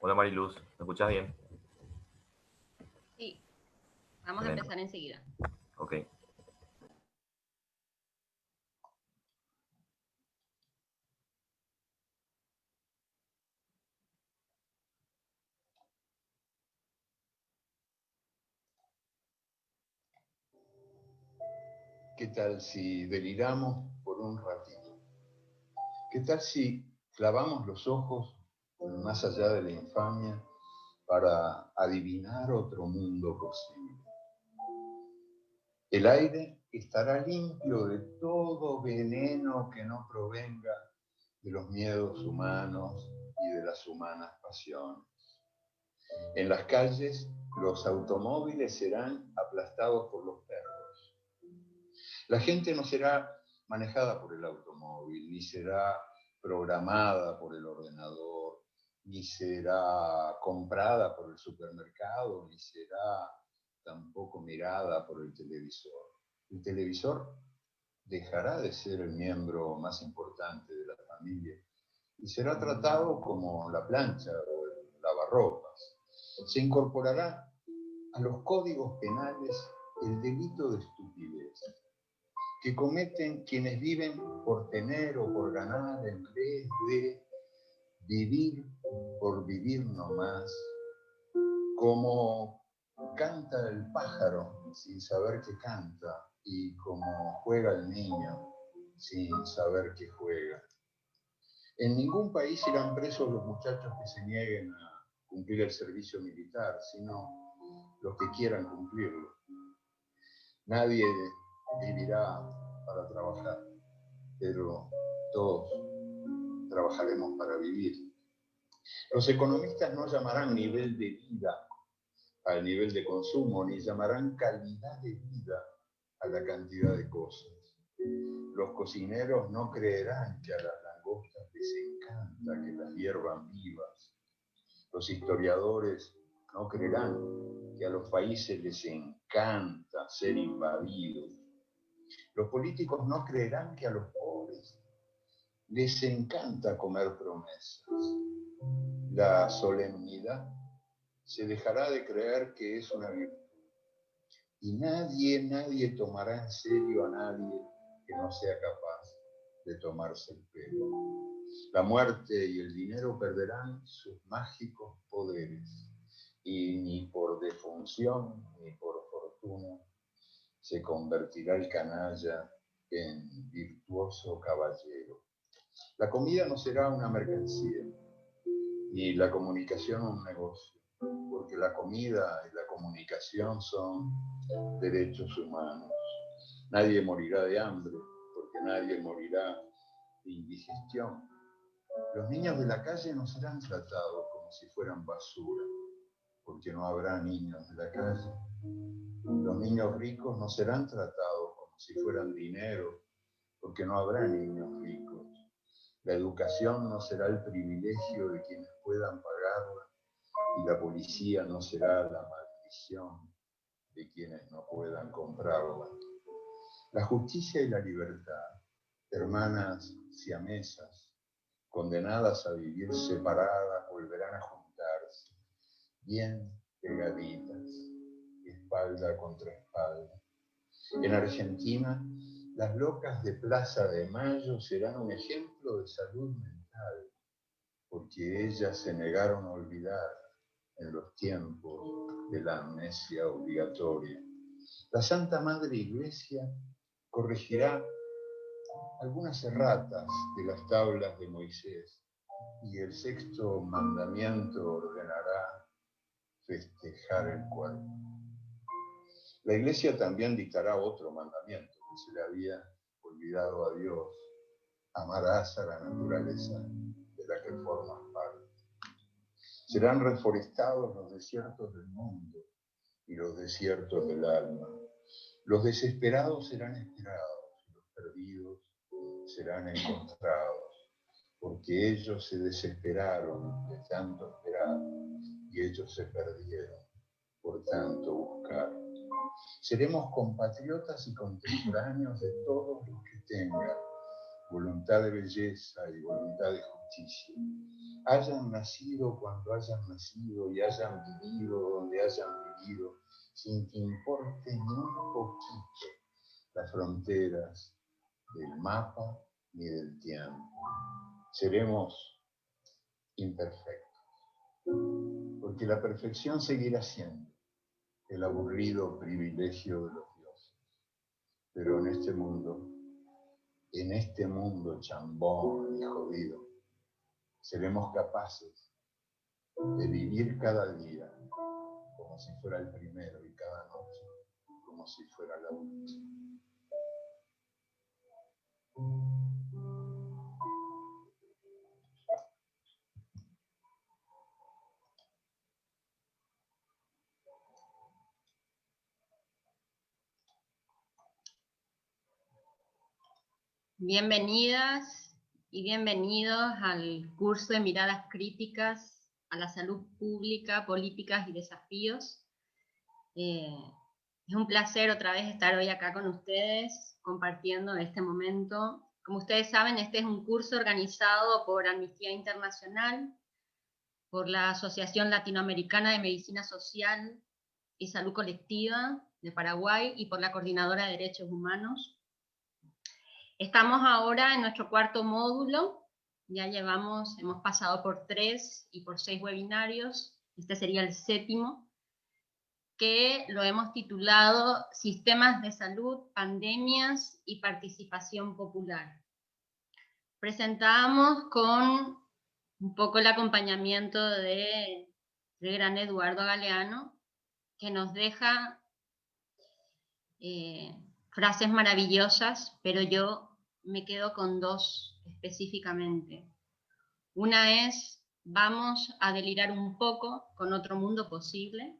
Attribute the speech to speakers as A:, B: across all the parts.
A: Hola Mariluz, ¿me escuchas bien?
B: Sí, vamos a
A: Excelente.
B: empezar enseguida.
A: Ok.
C: ¿Qué tal si deliramos por un ratito? ¿Qué tal si
B: Clavamos los ojos más allá de la infamia para adivinar otro mundo posible. El aire estará limpio de todo veneno que no provenga de los miedos humanos y de las humanas pasiones. En las calles, los automóviles serán aplastados por los perros. La gente no será manejada por el automóvil, ni será programada por el ordenador, ni será comprada por el supermercado, ni será tampoco mirada por el televisor. El televisor dejará de ser el miembro más importante de la familia y será tratado como la plancha o el lavarropas. Se incorporará a los códigos penales el delito de estupidez que cometen quienes viven por tener o por ganar en vez de vivir por vivir nomás, como canta el pájaro sin saber que canta y como juega el niño sin saber que juega. En ningún país irán presos los muchachos que se nieguen a cumplir el servicio militar, sino los que quieran cumplirlo. Nadie vivirá para trabajar, pero todos trabajaremos para vivir. Los economistas no llamarán nivel de vida al nivel de consumo, ni llamarán calidad de vida a la cantidad de cosas. Los cocineros no creerán que a las langostas les encanta que las hiervan vivas. Los historiadores no creerán que a los países les encanta ser invadidos. Los políticos no creerán que a los pobres les encanta comer promesas. La solemnidad se dejará de creer que es una virtud. Y nadie tomará en serio a nadie que no sea capaz de tomarse el pelo. La muerte y el dinero perderán sus mágicos poderes y ni por defunción ni por fortuna se convertirá el canalla en virtuoso caballero. La comida no será una mercancía ni la comunicación un negocio, porque la comida y la comunicación son derechos humanos. Nadie morirá de hambre, porque nadie morirá de indigestión. Los niños de la calle no serán tratados como si fueran basura, porque no habrá niños de la calle. Los niños ricos no serán tratados como si fueran dinero, porque no habrá niños ricos. La educación no será el privilegio de quienes puedan pagarla y la policía no será la maldición de quienes no puedan comprarla. La justicia y la libertad, hermanas siamesas, condenadas a vivir separadas, volverán a juntarse, bien pegaditas, espalda contra espalda. En Argentina, las locas de Plaza de Mayo serán un ejemplo de salud mental, porque ellas se negaron a olvidar en los tiempos de la amnesia obligatoria. La Santa Madre Iglesia corregirá algunas erratas de las tablas de Moisés y el sexto mandamiento ordenará festejar el cuerpo. La Iglesia también dictará otro mandamiento que se le había olvidado a Dios: amarás a la naturaleza de la que formas parte. Serán reforestados los desiertos del mundo y los desiertos del alma. Los desesperados serán esperados y los perdidos serán encontrados, porque ellos se desesperaron de tanto esperar y ellos se perdieron por tanto buscar. Seremos compatriotas y contemporáneos de todos los que tengan voluntad de belleza y voluntad de justicia. Hayan nacido cuando hayan nacido y hayan vivido donde hayan vivido, sin que importe ni un poquito las fronteras del mapa ni del tiempo. Seremos imperfectos, porque la perfección seguirá siendo el aburrido privilegio de los dioses. Pero en este mundo chambón y jodido, seremos capaces de vivir cada día como si fuera el primero y cada noche como si fuera la última.
C: Bienvenidas y bienvenidos al curso de miradas críticas a la salud pública, políticas y desafíos. Es un placer otra vez estar hoy acá con ustedes compartiendo este momento. Como ustedes saben, este es un curso organizado por Amnistía Internacional, por la Asociación Latinoamericana de Medicina Social y Salud Colectiva de Paraguay y por la Coordinadora de Derechos Humanos. Estamos ahora en nuestro cuarto módulo, ya hemos pasado por 3 y por 6 webinarios, este sería el 7º, que lo hemos titulado Sistemas de Salud, Pandemias y Participación Popular. Presentamos con un poco el acompañamiento del gran Eduardo Galeano, que nos deja frases maravillosas, pero yo me quedo con 2 específicamente. Una es, vamos a delirar un poco con otro mundo posible,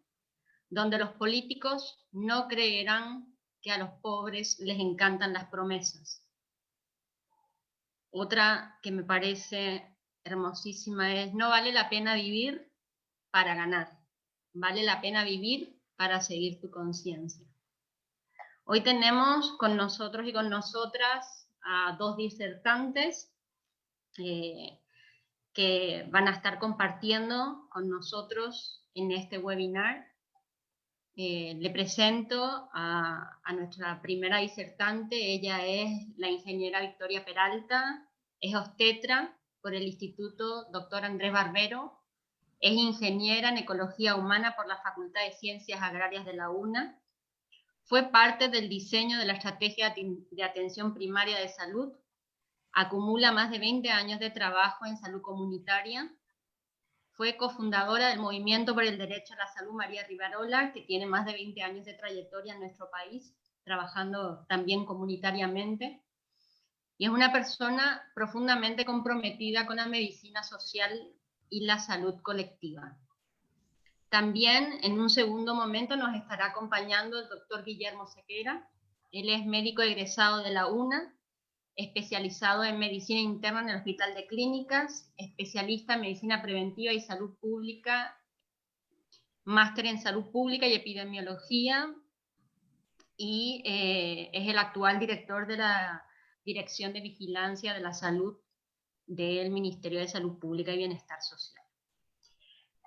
C: donde los políticos no creerán que a los pobres les encantan las promesas. Otra que me parece hermosísima es, no vale la pena vivir para ganar, vale la pena vivir para seguir tu conciencia. Hoy tenemos con nosotros y con nosotras a 2 disertantes que van a estar compartiendo con nosotros en este webinar. Le presento a nuestra primera disertante. Ella es la ingeniera Victoria Peralta, es obstetra por el Instituto Dr. Andrés Barbero, es ingeniera en Ecología Humana por la Facultad de Ciencias Agrarias de la UNA, fue parte del diseño de la Estrategia de Atención Primaria de Salud, acumula más de 20 años de trabajo en salud comunitaria, fue cofundadora del Movimiento por el Derecho a la Salud María Rivarola, que tiene más de 20 años de trayectoria en nuestro país, trabajando también comunitariamente, y es una persona profundamente comprometida con la medicina social y la salud colectiva. También en un segundo momento nos estará acompañando el doctor Guillermo Sequera. Él es médico egresado de la UNA, especializado en medicina interna en el Hospital de Clínicas, especialista en medicina preventiva y salud pública, máster en salud pública y epidemiología, y es el actual director de la Dirección de Vigilancia de la Salud del Ministerio de Salud Pública y Bienestar Social.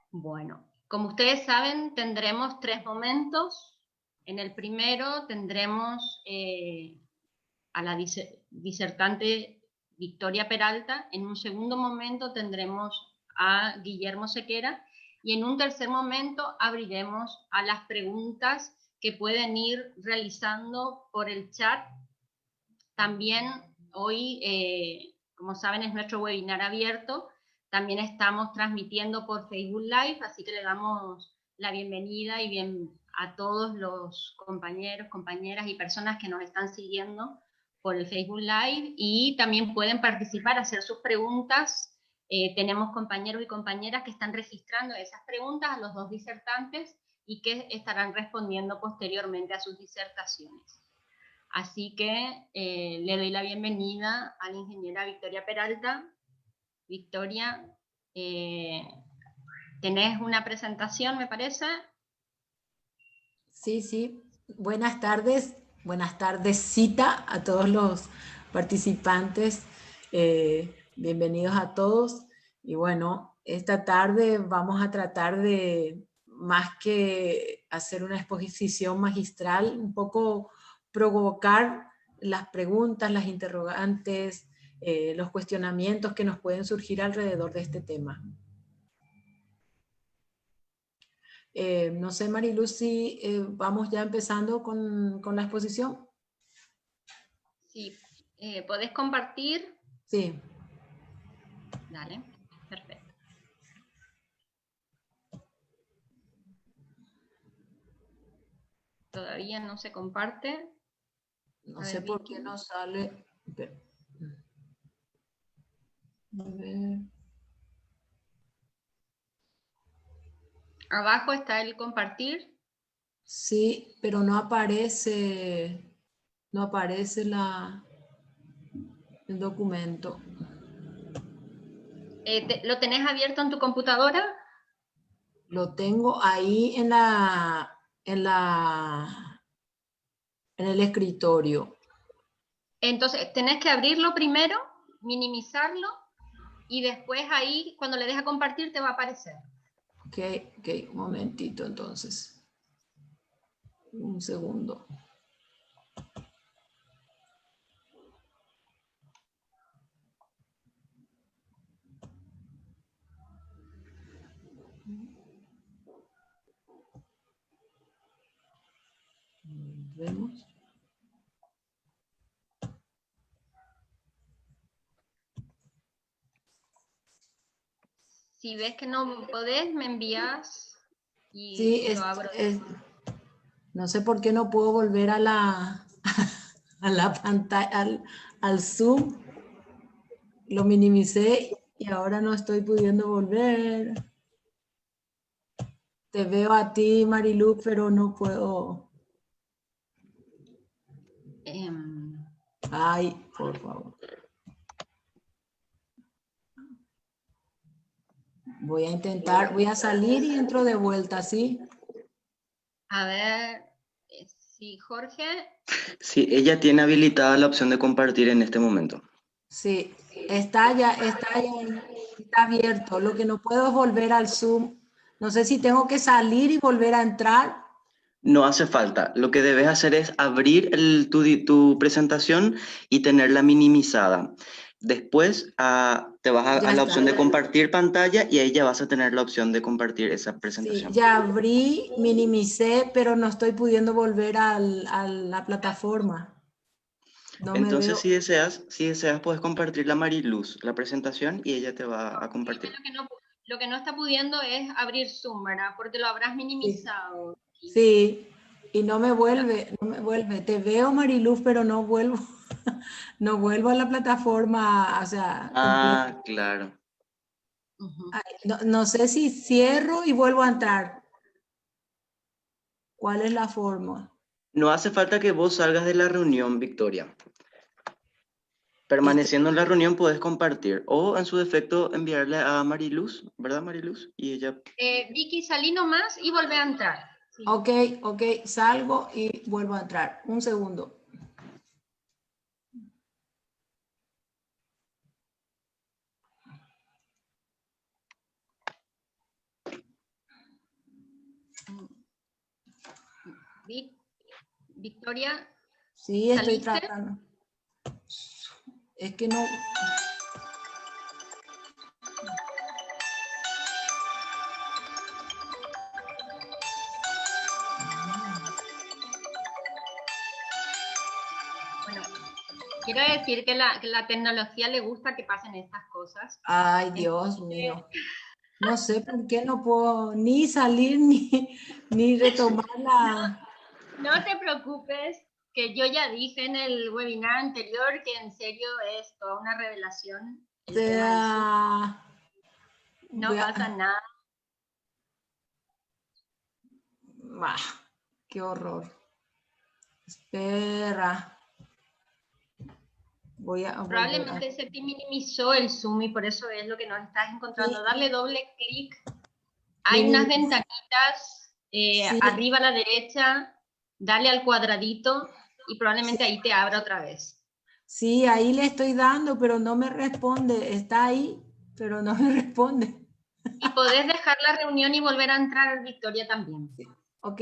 C: Bueno, como ustedes saben, tendremos 3 momentos. En el primero tendremos a la disertante Victoria Peralta, en un segundo momento tendremos a Guillermo Sequera, y en un tercer momento abriremos a las preguntas que pueden ir realizando por el chat. También hoy, como saben, es nuestro webinar abierto. También estamos transmitiendo por Facebook Live, así que le damos la bienvenida a todos los compañeros, compañeras y personas que nos están siguiendo por el Facebook Live, y también pueden participar, hacer sus preguntas. Tenemos compañeros y compañeras que están registrando esas preguntas a los 2 disertantes y que estarán respondiendo posteriormente a sus disertaciones. Así que le doy la bienvenida a la ingeniera Victoria Peralta. Victoria, ¿tenés una presentación, me parece?
D: Sí. Buenas tardes cita a todos los participantes. Bienvenidos a todos. Y bueno, esta tarde vamos a tratar de, más que hacer una exposición magistral, un poco provocar las preguntas, las interrogantes, los cuestionamientos que nos pueden surgir alrededor de este tema. No sé, Mariluz, si vamos ya empezando con la exposición.
C: Sí, ¿podés compartir?
D: Sí.
C: Dale. todavía no se comparte.
D: No
C: A
D: sé
C: ver,
D: por
C: Vicky.
D: qué no sale. Espera. A ver.
C: Abajo está el compartir.
D: Sí, pero no aparece el documento.
C: ¿Lo tenés abierto en tu computadora?
D: Lo tengo ahí en el escritorio.
C: Entonces, tenés que abrirlo primero, minimizarlo, y después ahí, cuando le des a compartir, te va a aparecer.
D: Ok, un momentito entonces. Un segundo. Vemos.
C: Si ves que no podés, me envías y
D: Sí,
C: lo abro.
D: no sé por qué no puedo volver a la pantalla, al Zoom. Lo minimicé y ahora no estoy pudiendo volver. Te veo a ti, Marilu, pero no puedo. Ay, por favor. Voy a intentar, voy a salir y entro de vuelta, ¿sí?
C: A ver, si Jorge,
E: Sí, ella tiene habilitada la opción de compartir en este momento.
D: Sí, está abierto. Lo que no puedo es volver al Zoom. No sé si tengo que salir y volver a entrar.
E: No hace falta. Lo que debes hacer es abrir tu presentación y tenerla minimizada. Después te vas
D: Ya
E: a la
D: está.
E: opción de compartir pantalla y ahí ya vas a tener la opción de compartir esa
D: Sí,
E: presentación.
D: ya abrí, minimicé, pero no estoy pudiendo volver a la plataforma. No me
E: Entonces,
D: veo.
E: si deseas, puedes compartir la Mariluz, la presentación, y ella te va a compartir.
C: lo que no está pudiendo es abrir Zoom, ¿verdad? Porque lo habrás minimizado.
D: Sí, y no me vuelve. Te veo, Mariluz, pero no vuelvo. No vuelvo a la plataforma, o sea, completa.
E: Ah, claro.
D: No sé si cierro y vuelvo a entrar. ¿Cuál es la forma?
E: No hace falta que vos salgas de la reunión, Victoria. Permaneciendo en la reunión puedes compartir o en su defecto enviarle a Mariluz, ¿verdad Mariluz? Y ella...
C: Vicky, salí nomás y volvé a entrar. Sí.
D: Ok, salgo y vuelvo a entrar. Un segundo.
C: Victoria,
D: Sí, estoy
C: ¿saliste?
D: tratando. Es que no...
C: Bueno, quiero decir que la tecnología le gusta que pasen estas cosas.
D: Ay, Dios mío. No sé por qué no puedo ni salir ni retomar la...
C: No te preocupes, que yo ya dije en el webinar anterior que en serio es toda una revelación el tema del Zoom. No pasa nada.
D: Qué horror. Espera. Voy a volver
C: Probablemente se te minimizó el Zoom y por eso es lo que nos estás encontrando.
D: Sí.
C: Darle doble clic. Hay unas ventanitas
D: Sí.
C: arriba a la derecha. Dale al cuadradito y probablemente ahí te abra otra vez.
D: Sí, ahí le estoy dando, pero no me responde. Está ahí, pero no me responde.
C: Y podés dejar la reunión y volver a entrar, Victoria, también.
D: Ok.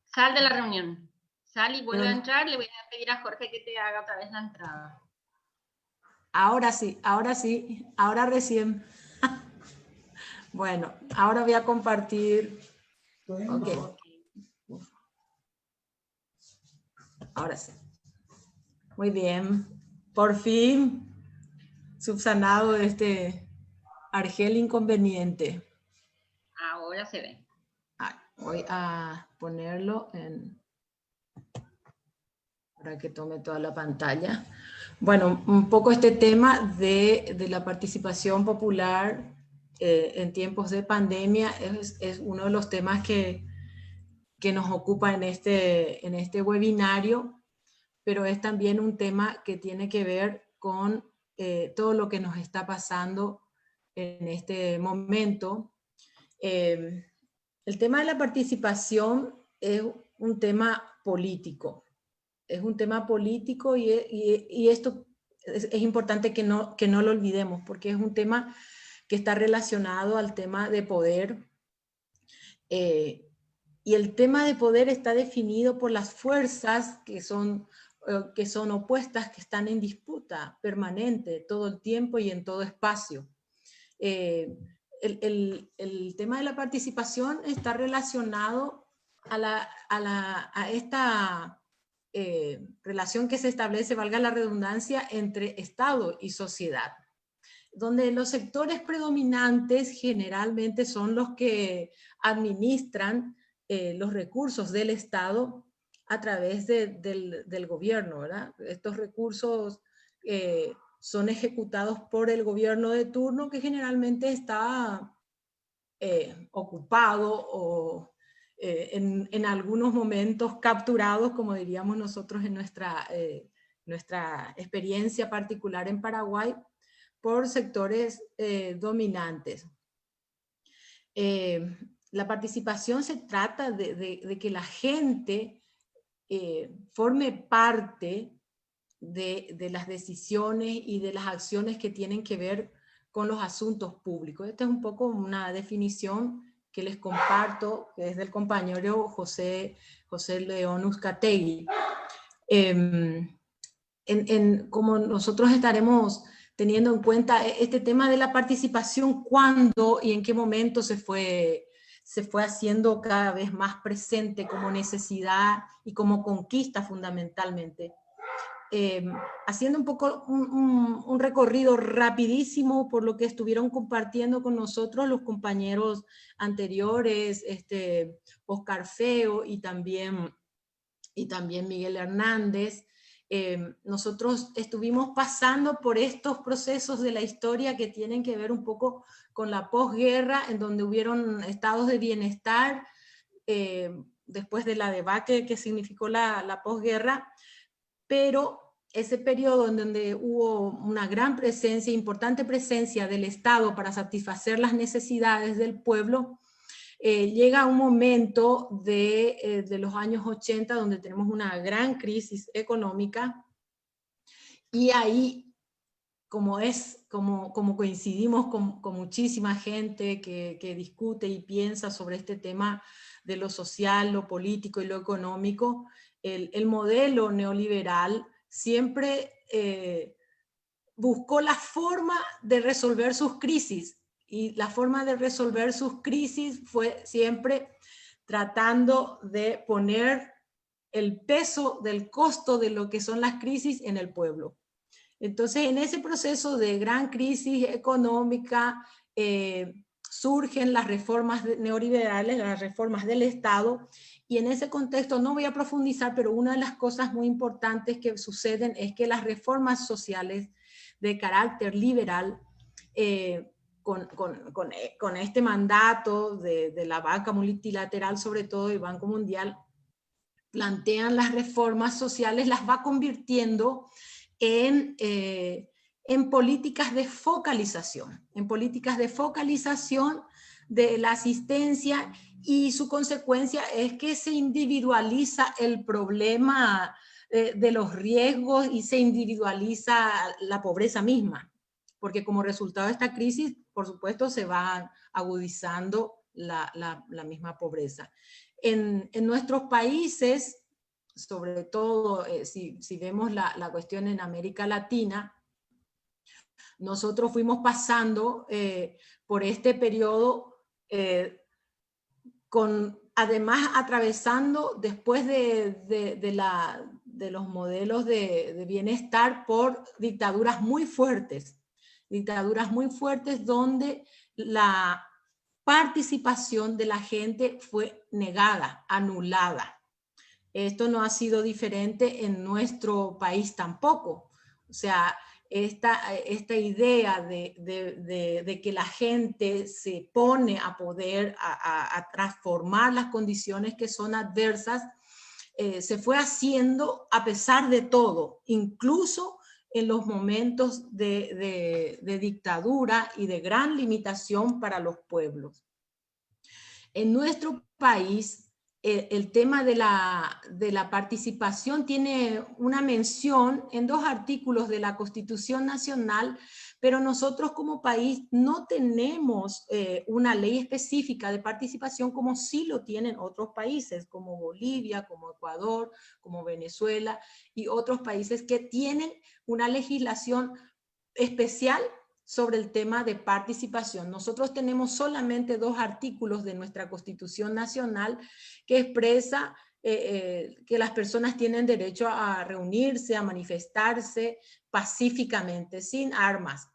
C: Sal de la reunión. Sal y vuelve
D: Pero
C: a entrar. Le voy a pedir a Jorge que te haga otra vez la entrada.
D: ahora sí, ahora recién. Bueno, ahora voy a compartir. Ok. Ahora sí. Muy bien. Por fin subsanado este argel inconveniente.
C: Ahora se ve.
D: Voy a ponerlo en para que tome toda la pantalla. Bueno, un poco este tema de la participación popular en tiempos de pandemia es uno de los temas que nos ocupa en este webinario, pero es también un tema que tiene que ver con todo lo que nos está pasando en este momento. El tema de la participación es un tema político. Es un tema político y esto es importante que no lo olvidemos, porque es un tema que está relacionado al tema de poder. Y el tema de poder está definido por las fuerzas que son opuestas, que están en disputa permanente todo el tiempo y en todo espacio. El tema de la participación está relacionado a esta relación que se establece, valga la redundancia, entre Estado y sociedad, donde los sectores predominantes generalmente son los que administran los recursos del Estado a través del gobierno, ¿verdad? Estos recursos son ejecutados por el gobierno de turno, que generalmente está ocupado o en algunos momentos capturados, como diríamos nosotros en nuestra experiencia particular en Paraguay, por sectores dominantes. La participación se trata de que la gente forme parte de las decisiones y de las acciones que tienen que ver con los asuntos públicos. Esta es un poco una definición que les comparto, que es del compañero José León Uzcategui. Como nosotros estaremos teniendo en cuenta este tema de la participación, cuándo y en qué momento se fue haciendo cada vez más presente como necesidad y como conquista fundamentalmente. Haciendo un poco un recorrido rapidísimo por lo que estuvieron compartiendo con nosotros los compañeros anteriores, Oscar Feo y también Miguel Hernández. Nosotros estuvimos pasando por estos procesos de la historia que tienen que ver un poco con la posguerra, en donde hubieron estados de bienestar después de la debacle que significó la posguerra, pero ese periodo en donde hubo una gran presencia, importante presencia del Estado para satisfacer las necesidades del pueblo, llega un momento de los años 80 donde tenemos una gran crisis económica, y ahí, como coincidimos con muchísima gente que discute y piensa sobre este tema de lo social, lo político y lo económico, el modelo neoliberal siempre buscó la forma de resolver sus crisis, y la forma de resolver sus crisis fue siempre tratando de poner el peso del costo de lo que son las crisis en el pueblo. Entonces, en ese proceso de gran crisis económica, surgen las reformas neoliberales, las reformas del Estado, y en ese contexto no voy a profundizar, pero una de las cosas muy importantes que suceden es que las reformas sociales de carácter liberal, con este mandato de la banca multilateral, sobre todo el Banco Mundial, plantean las reformas sociales, las va convirtiendo en políticas de focalización, de la asistencia, y su consecuencia es que se individualiza el problema de los riesgos y se individualiza la pobreza misma, porque como resultado de esta crisis, por supuesto, se va agudizando la misma pobreza. En nuestros países, sobre todo si vemos la cuestión en América Latina, nosotros fuimos pasando por este periodo además atravesando después de los modelos de bienestar por dictaduras muy fuertes donde la participación de la gente fue negada, anulada. Esto no ha sido diferente en nuestro país tampoco. O sea, esta idea de que la gente se pone a poder a transformar las condiciones que son adversas, se fue haciendo a pesar de todo, incluso en los momentos de dictadura y de gran limitación para los pueblos. En nuestro país, el tema de la participación tiene una mención en 2 artículos de la Constitución Nacional, pero nosotros como país no tenemos una ley específica de participación como sí lo tienen otros países, como Bolivia, como Ecuador, como Venezuela y otros países que tienen una legislación especial sobre el tema de participación. Nosotros tenemos solamente 2 artículos de nuestra Constitución Nacional que expresa que las personas tienen derecho a reunirse, a manifestarse pacíficamente, sin armas.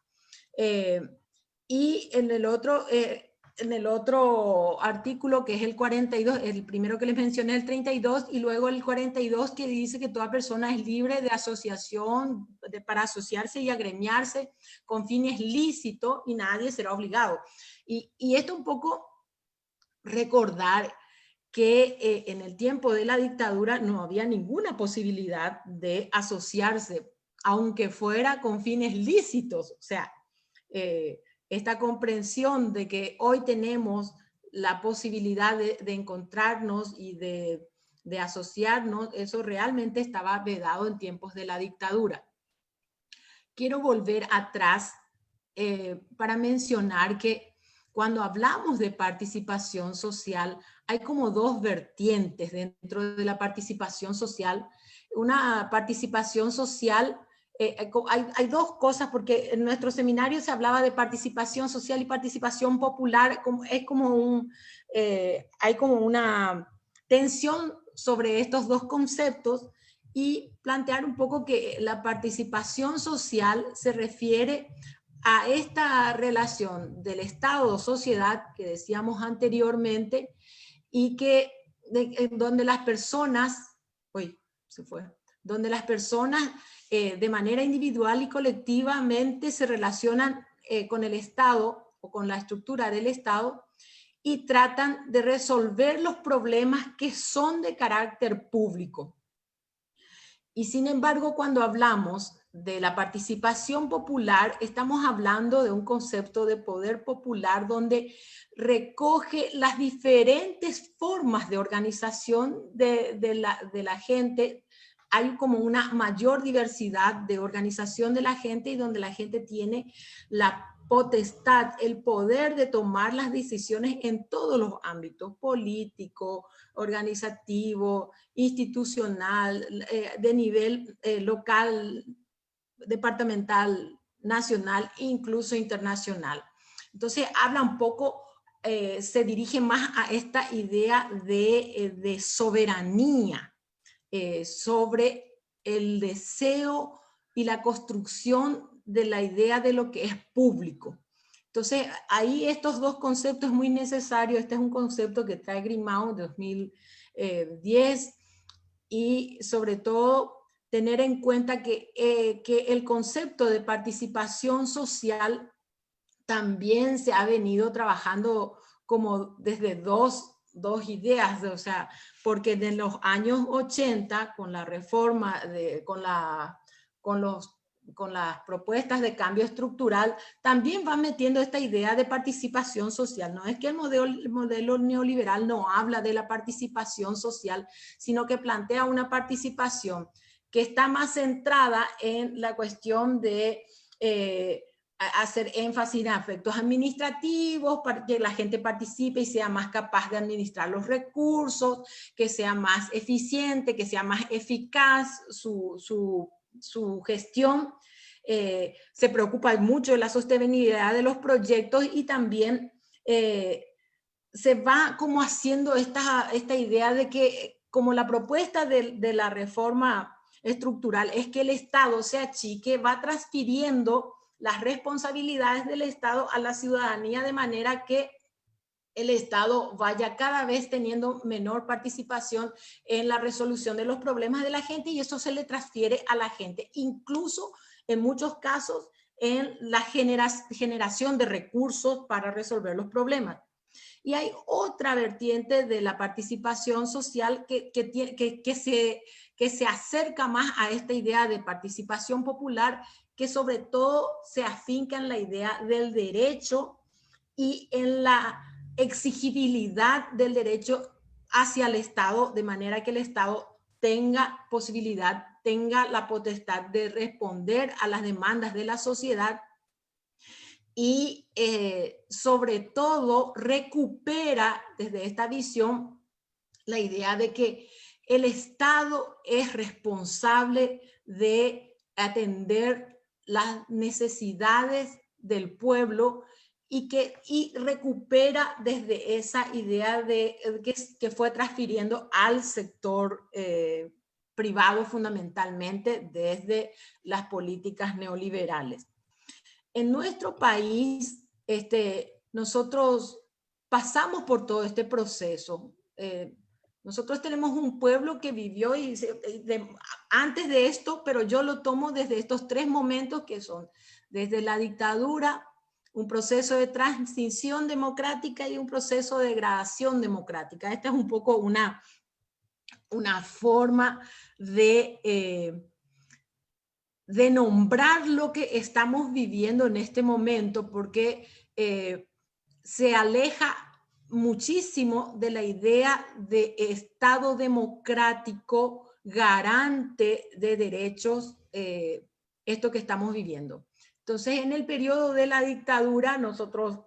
D: Y en el otro artículo, que es el 42, el primero que les mencioné, el 32, y luego el 42, que dice que toda persona es libre de asociación, para asociarse y agremiarse con fines lícitos y nadie será obligado. Y esto un poco recordar que en el tiempo de la dictadura no había ninguna posibilidad de asociarse, aunque fuera con fines lícitos. O sea, esta comprensión de que hoy tenemos la posibilidad de encontrarnos y de asociarnos, eso realmente estaba vedado en tiempos de la dictadura. Quiero volver atrás para mencionar que cuando hablamos de participación social, hay como 2 vertientes dentro de la participación social. Una participación social, hay 2 cosas, porque en nuestro seminario se hablaba de participación social y participación popular, hay como una tensión sobre estos 2 conceptos, y plantear un poco que la participación social se refiere a esta relación del Estado-sociedad que decíamos anteriormente, y que donde las personas, donde las personas de manera individual y colectivamente se relacionan con el Estado o con la estructura del Estado y tratan de resolver los problemas que son de carácter público. Y sin embargo, cuando hablamos de la participación popular, estamos hablando de un concepto de poder popular donde recoge las diferentes formas de organización de la gente. Hay como una mayor diversidad de organización de la gente, y donde la gente tiene la potestad, el poder de tomar las decisiones en todos los ámbitos: político, organizativo, institucional, de nivel local, departamental, nacional e incluso internacional. Entonces habla un poco, se dirige más a esta idea de soberanía sobre el deseo y la construcción de la idea de lo que es público. Entonces, ahí estos 2 conceptos es muy necesario. Este es un concepto que trae Grimau en 2010, y sobre todo tener en cuenta que el concepto de participación social también se ha venido trabajando como desde dos ideas, o sea, porque en los años 80, con la reforma, con las propuestas de cambio estructural, también van metiendo esta idea de participación social. No es que el modelo neoliberal no habla de la participación social, sino que plantea una participación que está más centrada en la cuestión de hacer énfasis en aspectos administrativos, para que la gente participe y sea más capaz de administrar los recursos, que sea más eficiente, que sea más eficaz su gestión. Se preocupa mucho de la sostenibilidad de los proyectos, y también se va como haciendo esta idea de que, como la propuesta de la reforma estructural es que el Estado se achique, va transfiriendo las responsabilidades del Estado a la ciudadanía, de manera que el Estado vaya cada vez teniendo menor participación en la resolución de los problemas de la gente, y eso se le transfiere a la gente, incluso en muchos casos en la generación de recursos para resolver los problemas. Y hay otra vertiente de la participación social que se acerca más a esta idea de participación popular, que sobre todo se afinca en la idea del derecho y en la exigibilidad del derecho hacia el Estado, de manera que el Estado tenga posibilidad, tenga la potestad de responder a las demandas de la sociedad y sobre todo recupera desde esta visión la idea de que el Estado es responsable de atender las necesidades del pueblo y recupera desde esa idea que fue transfiriendo al sector privado fundamentalmente desde las políticas neoliberales. En nuestro país, nosotros pasamos por todo este proceso. Nosotros tenemos un pueblo que vivió antes de esto, pero yo lo tomo desde estos 3 momentos que son desde la dictadura, un proceso de transición democrática y un proceso de degradación democrática. Esta es un poco una forma de nombrar lo que estamos viviendo en este momento, porque se aleja muchísimo de la idea de Estado democrático garante de derechos, esto que estamos viviendo. Entonces, en el periodo de la dictadura, nosotros,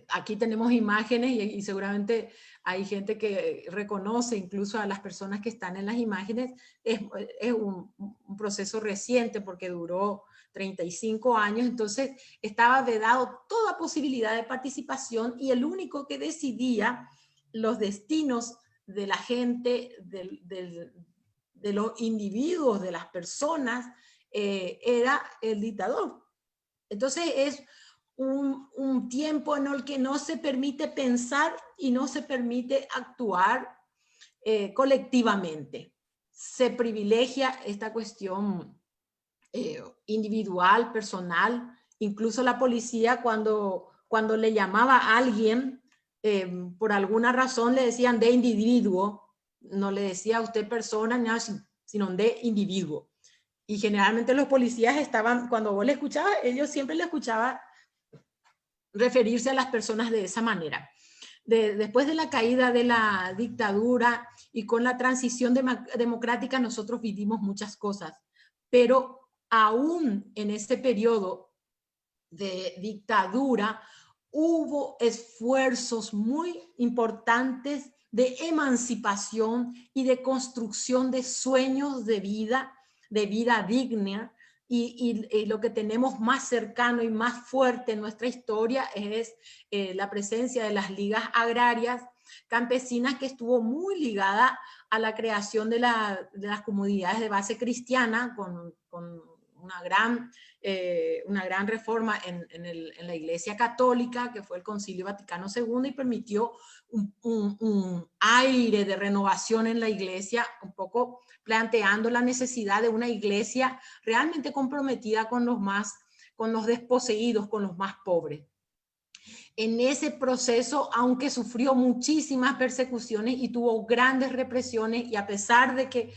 D: aquí tenemos imágenes y seguramente hay gente que reconoce incluso a las personas que están en las imágenes. Es un proceso reciente porque duró 35 años, entonces estaba vedado toda posibilidad de participación y el único que decidía los destinos de la gente, de los individuos, de las personas, era el dictador. Entonces es un tiempo en el que no se permite pensar y no se permite actuar colectivamente. Se privilegia esta cuestión individual, personal. Incluso la policía cuando le llamaba a alguien, por alguna razón le decían de individuo, no le decía a usted persona, nada, sino de individuo. Y generalmente los policías estaban, cuando vos le escuchabas, ellos siempre le escuchaban referirse a las personas de esa manera. Después de la caída de la dictadura y con la transición democrática, nosotros vivimos muchas cosas, pero aún en ese periodo de dictadura hubo esfuerzos muy importantes de emancipación y de construcción de sueños de vida digna, y lo que tenemos más cercano y más fuerte en nuestra historia es la presencia de las ligas agrarias campesinas, que estuvo muy ligada a la creación de las comunidades de base cristiana, con una gran reforma en la Iglesia Católica, que fue el Concilio Vaticano II, y permitió un aire de renovación en la Iglesia, un poco planteando la necesidad de una Iglesia realmente comprometida con los desposeídos, con los más pobres. En ese proceso, aunque sufrió muchísimas persecuciones y tuvo grandes represiones, y a pesar de que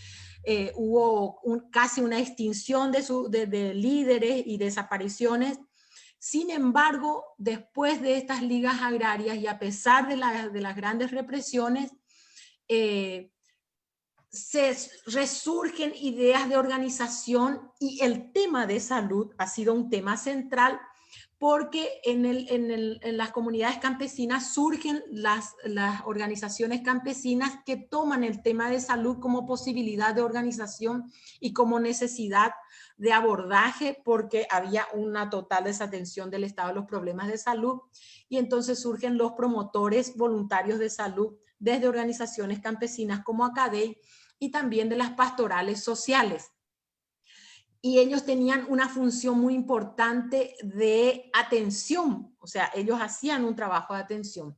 D: hubo casi una extinción de líderes y desapariciones, sin embargo, después de estas ligas agrarias y a pesar de las grandes represiones, se resurgen ideas de organización, y el tema de salud ha sido un tema central, porque en las comunidades campesinas surgen las organizaciones campesinas que toman el tema de salud como posibilidad de organización y como necesidad de abordaje, porque había una total desatención del Estado a los problemas de salud, y entonces surgen los promotores voluntarios de salud desde organizaciones campesinas como ACADEI y también de las pastorales sociales. y ellos tenían una función muy importante de atención, o sea, ellos hacían un trabajo de atención.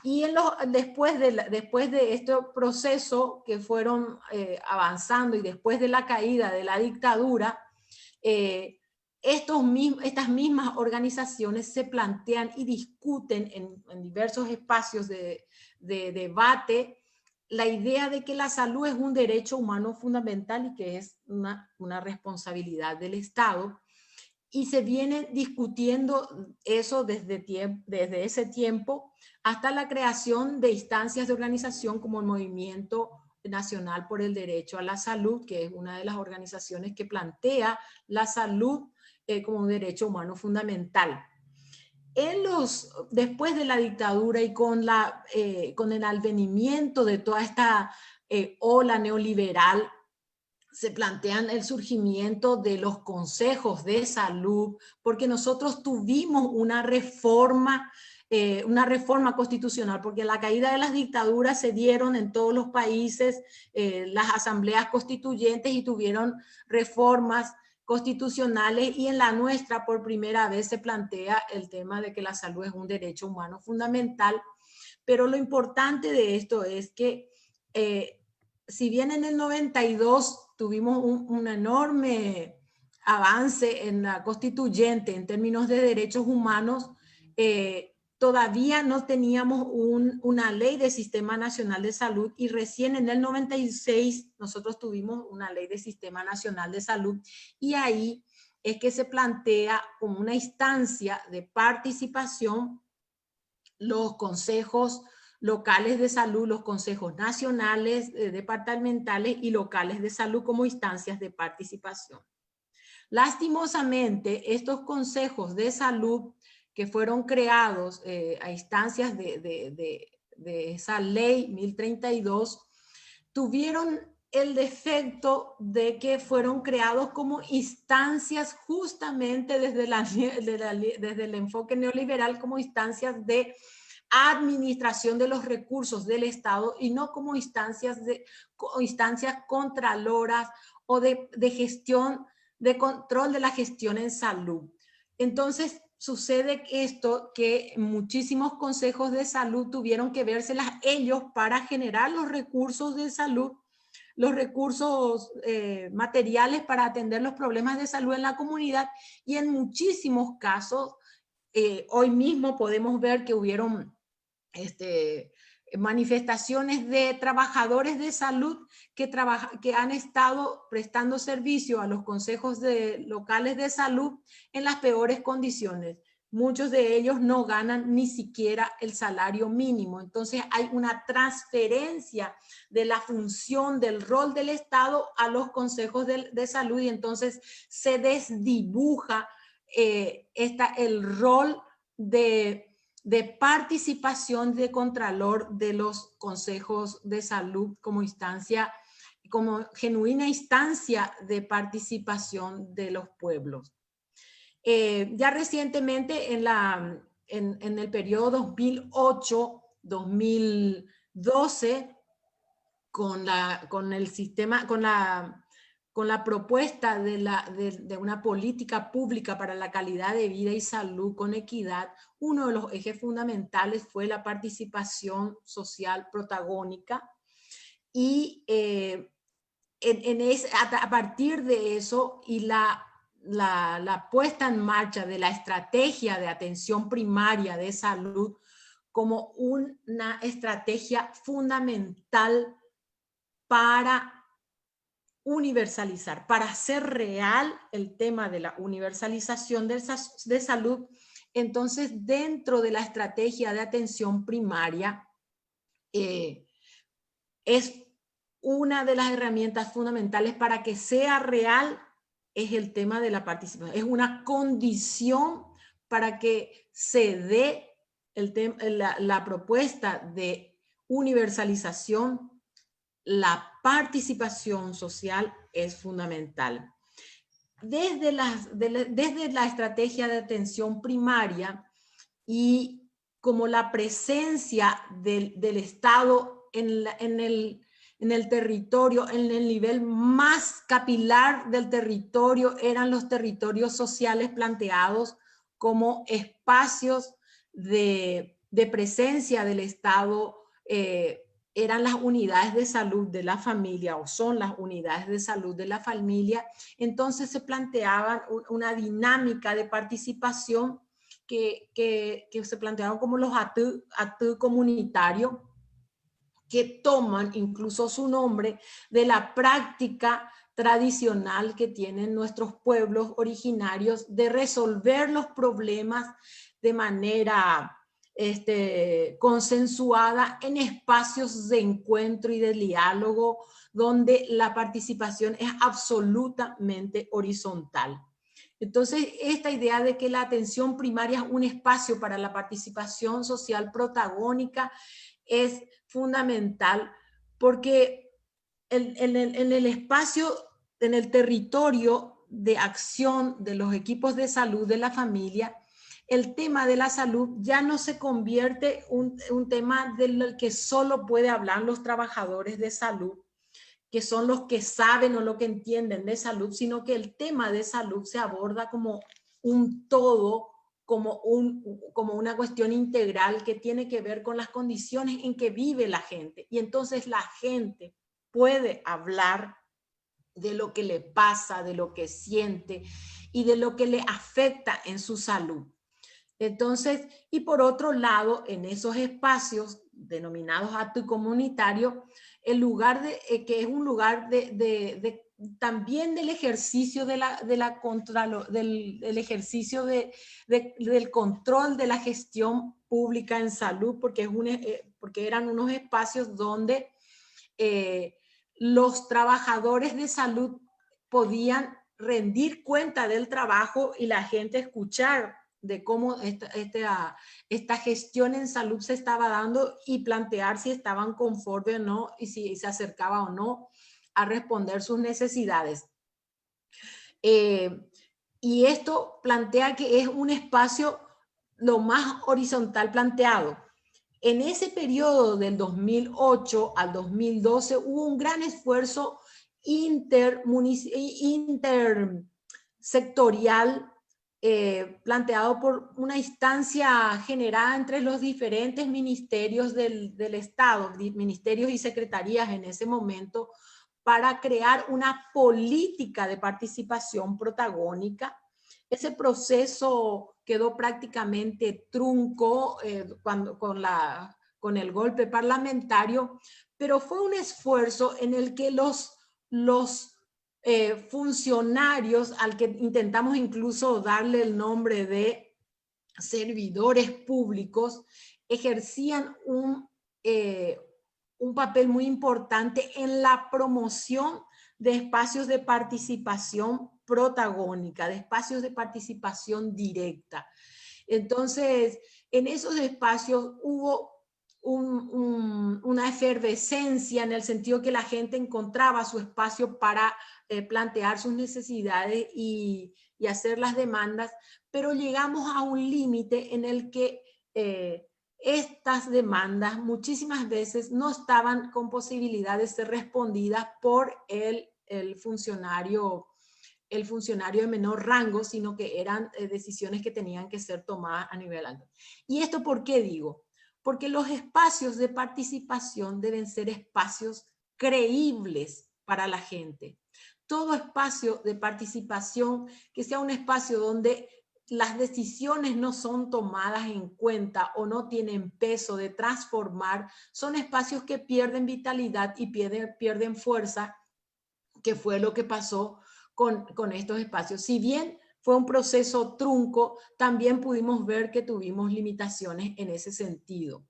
D: Y después de este proceso que fueron avanzando y después de la caída de la dictadura, estas mismas organizaciones se plantean y discuten en diversos espacios de debate la idea de que la salud es un derecho humano fundamental y que es una responsabilidad del Estado. Y se viene discutiendo eso desde ese tiempo hasta la creación de instancias de organización como el Movimiento Nacional por el Derecho a la Salud, que es una de las organizaciones que plantea la salud como un derecho humano fundamental. Después de la dictadura y con el advenimiento de toda esta ola neoliberal, se plantean el surgimiento de los consejos de salud, porque nosotros tuvimos una reforma constitucional, porque la caída de las dictaduras se dieron en todos los países, las asambleas constituyentes, y tuvieron reformas constitucionales, y en la nuestra por primera vez se plantea el tema de que la salud es un derecho humano fundamental. Pero lo importante de esto es que si bien en el 92 tuvimos un enorme avance en la constituyente en términos de derechos humanos, todavía no teníamos una ley de Sistema Nacional de Salud, y recién en el 96 nosotros tuvimos una ley de Sistema Nacional de Salud, y ahí es que se plantea como una instancia de participación los consejos locales de salud, los consejos nacionales, departamentales y locales de salud como instancias de participación. Lastimosamente, estos consejos de salud que fueron creados a instancias de esa ley 1032, tuvieron el defecto de que fueron creados como instancias justamente desde el enfoque neoliberal, como instancias de administración de los recursos del Estado y no como instancias contraloras o de gestión, de control de la gestión en salud. Entonces sucede esto, que muchísimos consejos de salud tuvieron que vérselas ellos para generar los recursos de salud, los recursos materiales para atender los problemas de salud en la comunidad, y en muchísimos casos hoy mismo podemos ver que hubieron manifestaciones de trabajadores de salud que han estado prestando servicio a los consejos locales de salud en las peores condiciones. Muchos de ellos no ganan ni siquiera el salario mínimo. Entonces hay una transferencia de la función, del rol del Estado a los consejos de salud, y entonces se desdibuja el rol de participación de contralor de los consejos de salud como genuina instancia de participación de los pueblos. Ya recientemente en el periodo 2008-2012, con la propuesta de una política pública para la calidad de vida y salud con equidad, uno de los ejes fundamentales fue la participación social protagónica, y a partir de eso y la puesta en marcha de la estrategia de atención primaria de salud como una estrategia fundamental para universalizar, para hacer real el tema de la universalización de salud. Entonces, dentro de la estrategia de atención primaria, es una de las herramientas fundamentales para que sea real, es el tema de la participación. Es una condición para que se dé la propuesta de universalización. La participación social es fundamental. Desde la estrategia de atención primaria, y como la presencia del Estado en en el territorio, en el nivel más capilar del territorio, eran los territorios sociales planteados como espacios de presencia del Estado, eran las unidades de salud de la familia, o son las unidades de salud de la familia. Entonces se planteaban una dinámica de participación que se planteaban como los actos comunitarios, que toman incluso su nombre de la práctica tradicional que tienen nuestros pueblos originarios de resolver los problemas de manera consensuada en espacios de encuentro y de diálogo donde la participación es absolutamente horizontal. Entonces, esta idea de que la atención primaria es un espacio para la participación social protagónica es fundamental, porque en el espacio, en el territorio de acción de los equipos de salud de la familia, el tema de la salud ya no se convierte un tema del que solo puede hablar los trabajadores de salud, que son los que saben o lo que entienden de salud, sino que el tema de salud se aborda como un todo, como una cuestión integral que tiene que ver con las condiciones en que vive la gente. Y entonces la gente puede hablar de lo que le pasa, de lo que siente y de lo que le afecta en su salud. Entonces, y por otro lado, en esos espacios denominados actos comunitarios, el lugar que es un lugar también del ejercicio del ejercicio del control de la gestión pública en salud, porque eran unos espacios donde los trabajadores de salud podían rendir cuenta del trabajo y la gente escuchar de cómo esta gestión en salud se estaba dando y plantear si estaban conformes o no y si se acercaba o no a responder sus necesidades. Y esto plantea que es un espacio lo más horizontal planteado. En ese periodo del 2008 al 2012 hubo un gran esfuerzo intersectorial planteado por una instancia generada entre los diferentes ministerios del Estado, ministerios y secretarías en ese momento, para crear una política de participación protagónica. Ese proceso quedó prácticamente trunco con el golpe parlamentario, pero fue un esfuerzo en el que los funcionarios, al que intentamos incluso darle el nombre de servidores públicos, ejercían un papel muy importante en la promoción de espacios de participación protagónica, de espacios de participación directa. Entonces, en esos espacios hubo una efervescencia en el sentido que la gente encontraba su espacio para plantear sus necesidades y hacer las demandas, pero llegamos a un límite en el que estas demandas muchísimas veces no estaban con posibilidad de ser respondidas por el funcionario de menor rango, sino que eran decisiones que tenían que ser tomadas a nivel alto. ¿Y esto por qué digo? Porque los espacios de participación deben ser espacios creíbles para la gente. Todo espacio de participación que sea un espacio donde las decisiones no son tomadas en cuenta o no tienen peso de transformar, son espacios que pierden vitalidad y pierden fuerza, que fue lo que pasó con estos espacios. Si bien fue un proceso trunco, también pudimos ver que tuvimos limitaciones en ese sentido.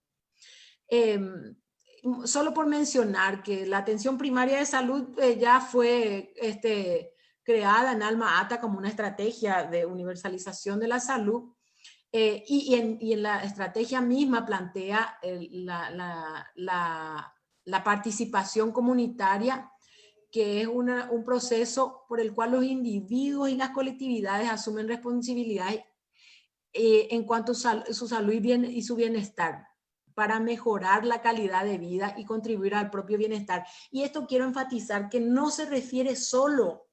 D: Solo por mencionar que la atención primaria de salud ya fue creada en Alma Ata como una estrategia de universalización de la salud, y en la estrategia misma plantea la participación comunitaria, que es un proceso por el cual los individuos y las colectividades asumen responsabilidades en cuanto a su salud y su bienestar. para mejorar la calidad de vida y contribuir al propio bienestar. Y esto quiero enfatizar que no se refiere solo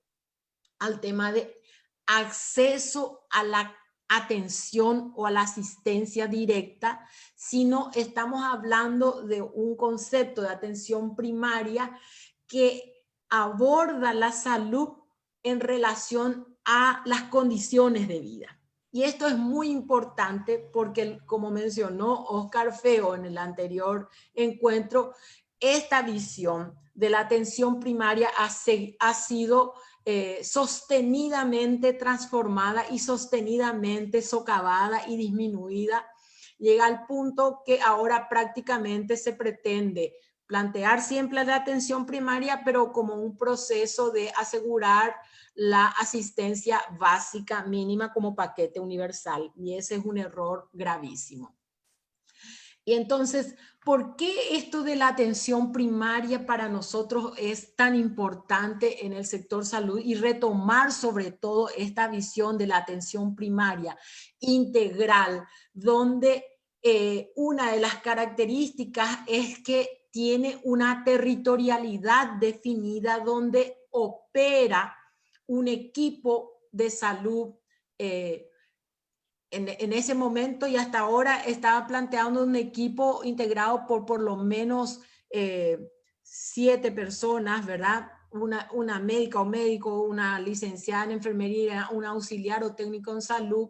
D: al tema de acceso a la atención o a la asistencia directa, sino estamos hablando de un concepto de atención primaria que aborda la salud en relación a las condiciones de vida. Y esto es muy importante porque, como mencionó Oscar Feo en el anterior encuentro, esta visión de la atención primaria ha sido sostenidamente transformada y sostenidamente socavada y disminuida. Llega al punto que ahora prácticamente se pretende plantear siempre la atención primaria, pero como un proceso de asegurar la asistencia básica mínima como paquete universal. Y ese es un error gravísimo. Y entonces, ¿por qué esto de la atención primaria para nosotros es tan importante en el sector salud y retomar sobre todo esta visión de la atención primaria integral, donde una de las características es que tiene una territorialidad definida donde opera un equipo de salud en ese momento y hasta ahora estaba planteando un equipo integrado por lo menos 7 personas, ¿verdad? Una médica o médico, una licenciada en enfermería, un auxiliar o técnico en salud,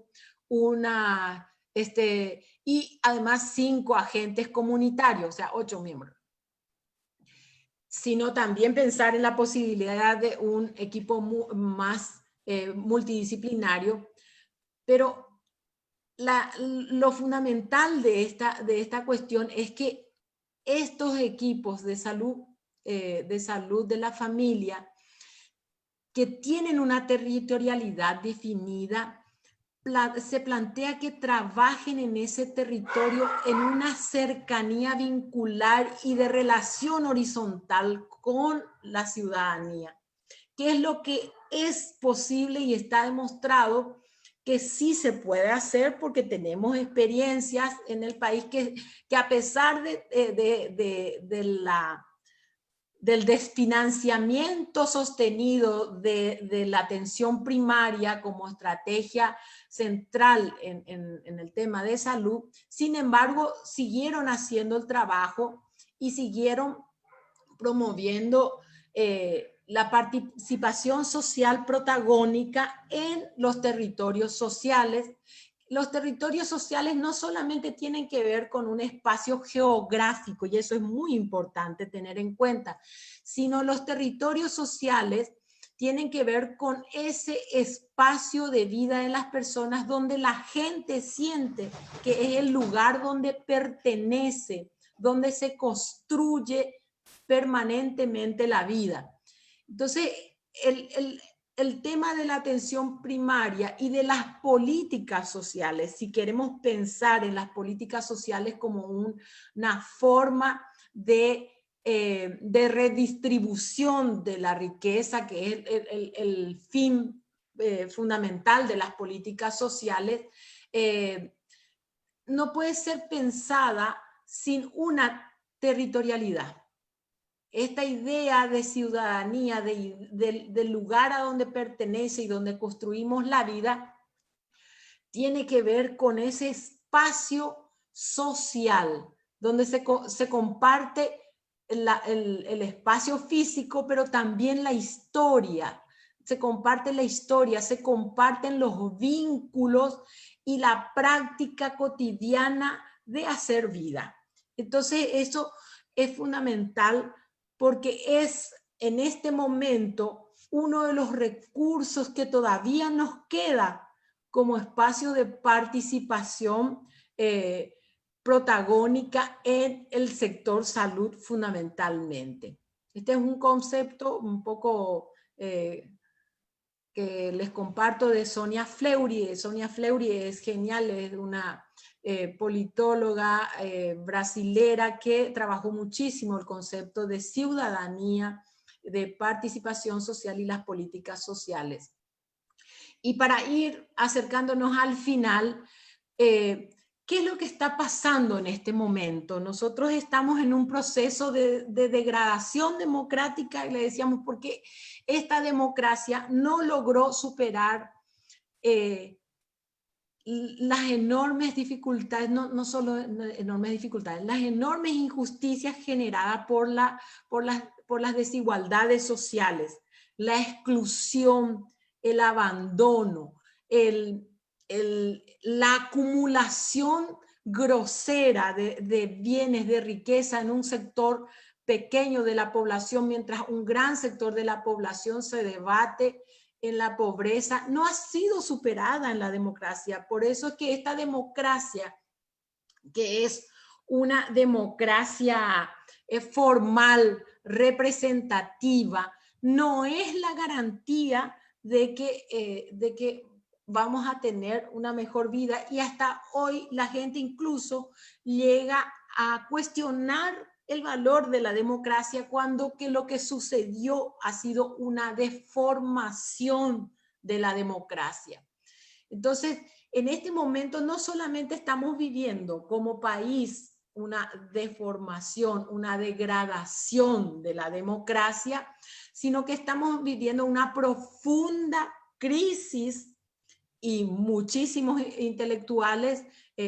D: y además 5 agentes comunitarios, o sea, 8 miembros. Sino también pensar en la posibilidad de un equipo más multidisciplinario, pero lo fundamental de esta cuestión es que estos equipos de salud de la familia que tienen una territorialidad definida, se plantea que trabajen en ese territorio en una cercanía vincular y de relación horizontal con la ciudadanía, que es lo que es posible y está demostrado que sí se puede hacer porque tenemos experiencias en el país que a pesar del desfinanciamiento sostenido de la atención primaria como estrategia central en el tema de salud, sin embargo, siguieron haciendo el trabajo y siguieron promoviendo la participación social protagónica en los territorios sociales. Los territorios sociales no solamente tienen que ver con un espacio geográfico, y eso es muy importante tener en cuenta, sino los territorios sociales tienen que ver con ese espacio de vida de las personas donde la gente siente que es el lugar donde pertenece, donde se construye permanentemente la vida. Entonces, el tema de la atención primaria y de las políticas sociales, si queremos pensar en las políticas sociales como una forma de redistribución de la riqueza, que es el fin fundamental de las políticas sociales, no puede ser pensada sin una territorialidad. Esta idea de ciudadanía, del lugar a donde pertenece y donde construimos la vida, tiene que ver con ese espacio social, donde se comparte el espacio físico, pero también la historia. Se comparte la historia, se comparten los vínculos y la práctica cotidiana de hacer vida. Entonces, eso es fundamental porque es en este momento uno de los recursos que todavía nos queda como espacio de participación protagónica en el sector salud fundamentalmente. Este es un concepto un poco que les comparto de Sonia Fleury. Sonia Fleury es genial, es una politóloga brasilera que trabajó muchísimo el concepto de ciudadanía, de participación social y las políticas sociales. Y para ir acercándonos al final, ¿qué ¿qué es lo que está pasando en este momento? Nosotros estamos en un proceso de degradación democrática y le decíamos, porque esta democracia no logró superar las enormes dificultades, no solo enormes dificultades, las enormes injusticias generadas por las desigualdades sociales, la exclusión, el abandono, la acumulación grosera de bienes, de riqueza en un sector pequeño de la población, mientras un gran sector de la población se debate en la pobreza, no ha sido superada en la democracia. Por eso es que esta democracia, que es una democracia formal, representativa, no es la garantía de que vamos a tener una mejor vida, y hasta hoy la gente incluso llega a cuestionar el valor de la democracia cuando que lo que sucedió ha sido una deformación de la democracia. Entonces, en este momento no solamente estamos viviendo como país una deformación, una degradación de la democracia, sino que estamos viviendo una profunda crisis, y muchísimos intelectuales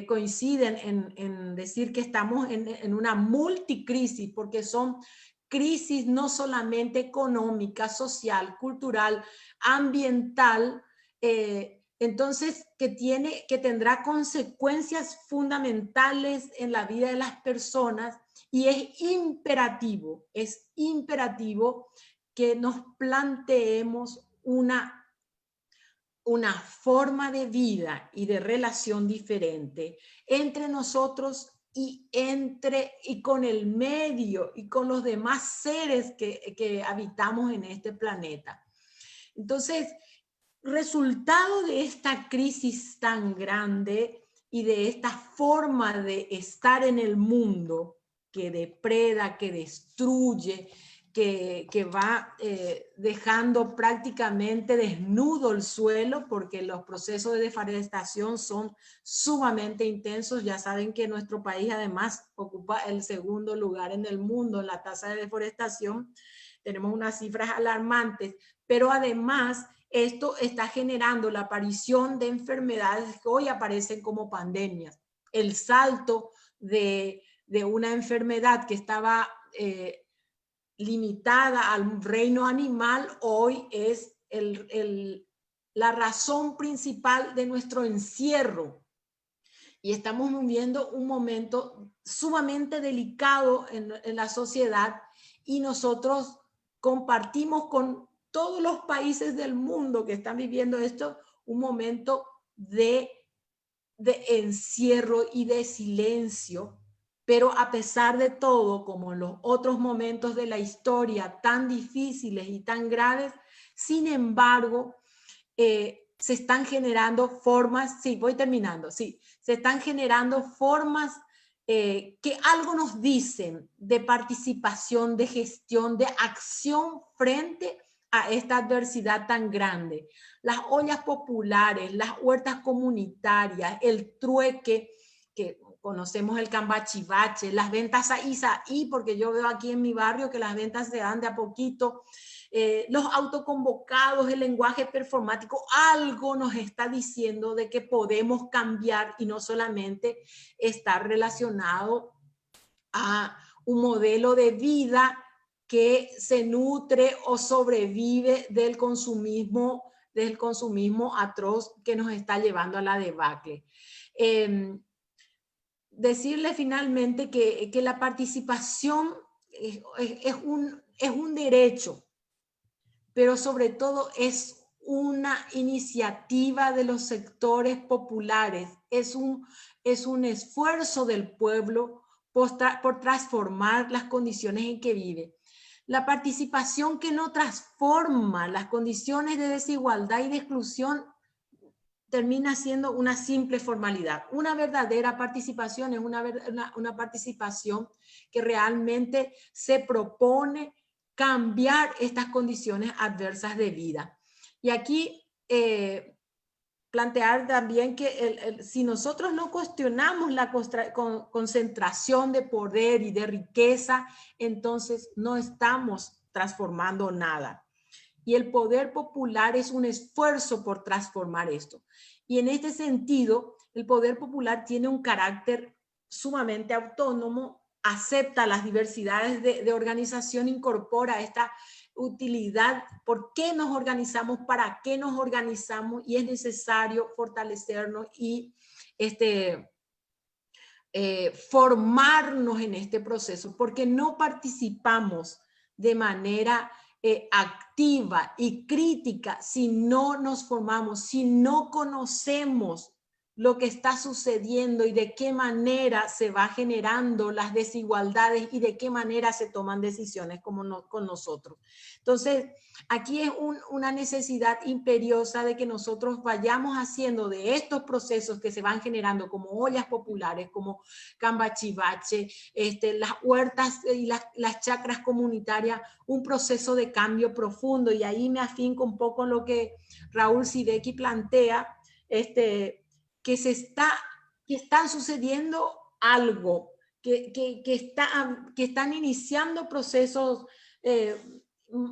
D: coinciden en decir que estamos en una multicrisis, porque son crisis no solamente económica, social, cultural, ambiental, entonces que tendrá consecuencias fundamentales en la vida de las personas, y es imperativo que nos planteemos una forma de vida y de relación diferente entre nosotros y con el medio y con los demás seres que habitamos en este planeta. Entonces, resultado de esta crisis tan grande y de esta forma de estar en el mundo que depreda, que destruye, que va dejando prácticamente desnudo el suelo, porque los procesos de deforestación son sumamente intensos. Ya saben que nuestro país además ocupa el segundo lugar en el mundo en la tasa de deforestación. Tenemos unas cifras alarmantes, pero además esto está generando la aparición de enfermedades que hoy aparecen como pandemias. El salto de una enfermedad que estaba limitada al reino animal, hoy es la razón principal de nuestro encierro. Y estamos viviendo un momento sumamente delicado en la sociedad, y nosotros compartimos con todos los países del mundo que están viviendo esto un momento de encierro y de silencio. Pero a pesar de todo, como en los otros momentos de la historia tan difíciles y tan graves, sin embargo, se están generando formas, se están generando formas que algo nos dicen de participación, de gestión, de acción frente a esta adversidad tan grande. Las ollas populares, las huertas comunitarias, el trueque, que conocemos el cambachivache, las ventas ahí, porque yo veo aquí en mi barrio que las ventas se dan de a poquito, los autoconvocados, el lenguaje performático, algo nos está diciendo de que podemos cambiar y no solamente estar relacionado a un modelo de vida que se nutre o sobrevive del consumismo atroz que nos está llevando a la debacle. Decirle finalmente que la participación es un derecho, pero sobre todo es una iniciativa de los sectores populares, es un esfuerzo del pueblo por transformar las condiciones en que vive. La participación que no transforma las condiciones de desigualdad y de exclusión termina siendo una simple formalidad. Una verdadera participación es una participación que realmente se propone cambiar estas condiciones adversas de vida. Y aquí plantear también que si nosotros no cuestionamos la concentración de poder y de riqueza, entonces no estamos transformando nada. Y el poder popular es un esfuerzo por transformar esto. Y en este sentido, el poder popular tiene un carácter sumamente autónomo, acepta las diversidades de organización, incorpora esta utilidad, por qué nos organizamos, para qué nos organizamos, y es necesario fortalecernos y formarnos en este proceso, porque no participamos de manera activa y crítica si no nos formamos, si no conocemos lo que está sucediendo y de qué manera se va generando las desigualdades y de qué manera se toman decisiones con nosotros. Entonces, aquí es una necesidad imperiosa de que nosotros vayamos haciendo de estos procesos que se van generando como ollas populares, como Cambachivache, las huertas y las chacras comunitarias, un proceso de cambio profundo. Y ahí me afinco un poco en lo que Raúl Sideki plantea, que están sucediendo algo, que están iniciando procesos